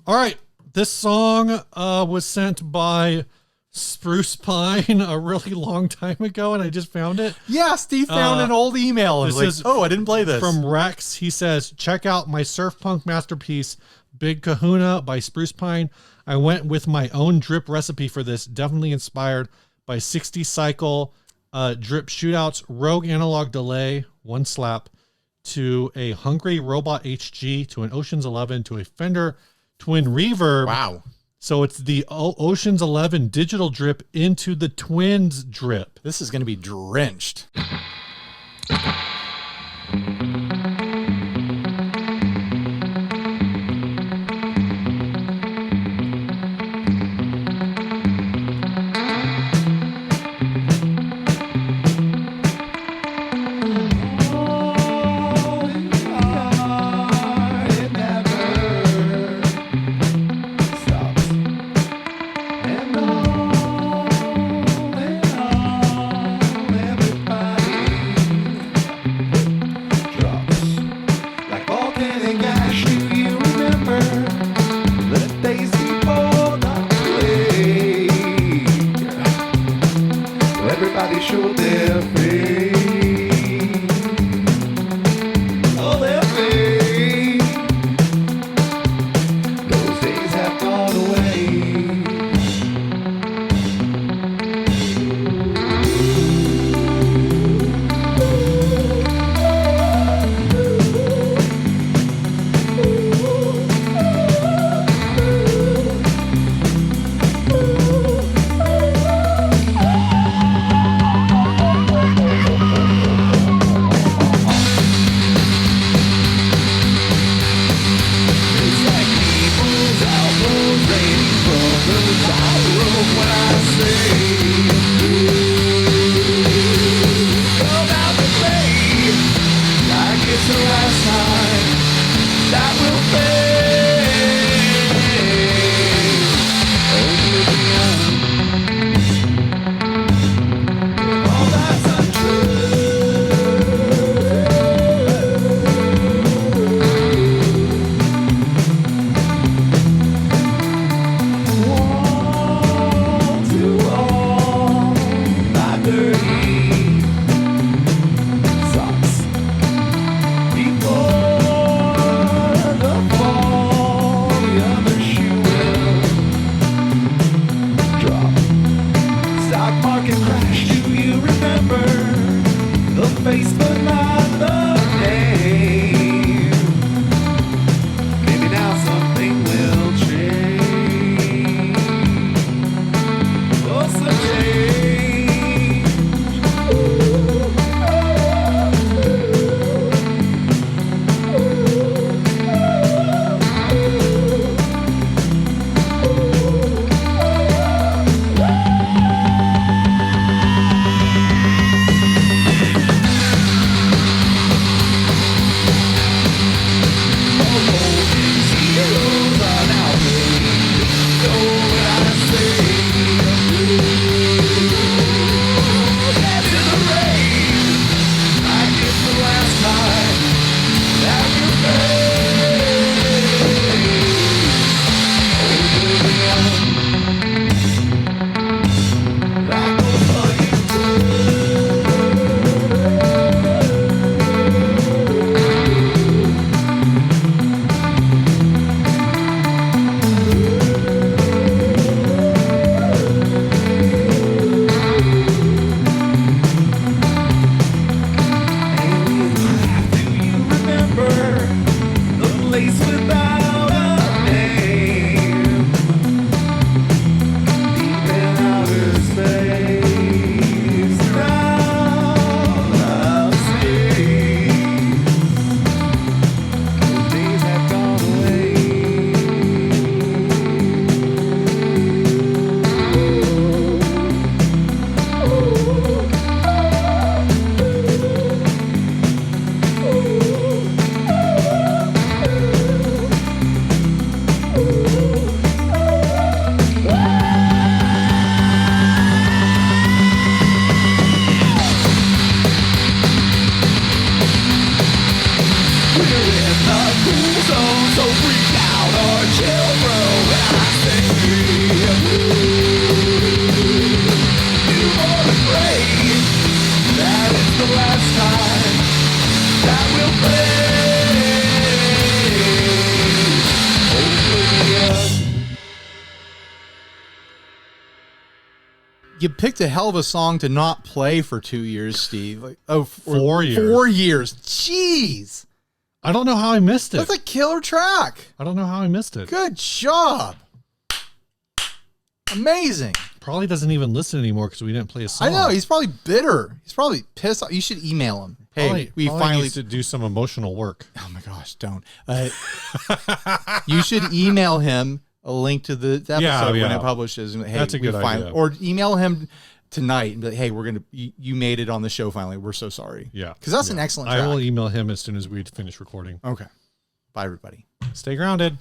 B: All right. This song was sent by Spruce Pine a really long time ago, and I just found it.
A: Yeah, Steve found an old email. And was like, I didn't play this.
B: From Rex. He says, check out my surf punk masterpiece, Big Kahuna by Spruce Pine. I went with my own drip recipe for this, definitely inspired by 60 cycle drip shootouts, Rogue analog delay, 1 slap, to a Hungry Robot HG, to an Ocean's 11, to a Fender Twin Reverb.
A: Wow.
B: So it's the Ocean's 11 digital drip into the Twins drip.
A: This is going to be drenched. You picked a hell of a song to not play for 2 years, Steve. Like,
B: 4 years.
A: 4 years. Jeez.
B: I don't know how I missed it.
A: That's a killer track.
B: I don't know how I missed it.
A: Good job. Amazing.
B: Probably doesn't even listen anymore because we didn't play a song.
A: I know. He's probably bitter. He's probably pissed off. You should email him. Hey, we finally
B: need to do some emotional work.
A: Oh my gosh, don't. You should email him a link to the episode when it publishes. Hey,
B: that's a good idea.
A: Or email him tonight and be like, hey, you made it on the show finally. We're so sorry.
B: Yeah.
A: Because that's an excellent track.
B: I will email him as soon as we finish recording.
A: Okay. Bye, everybody.
B: Stay grounded.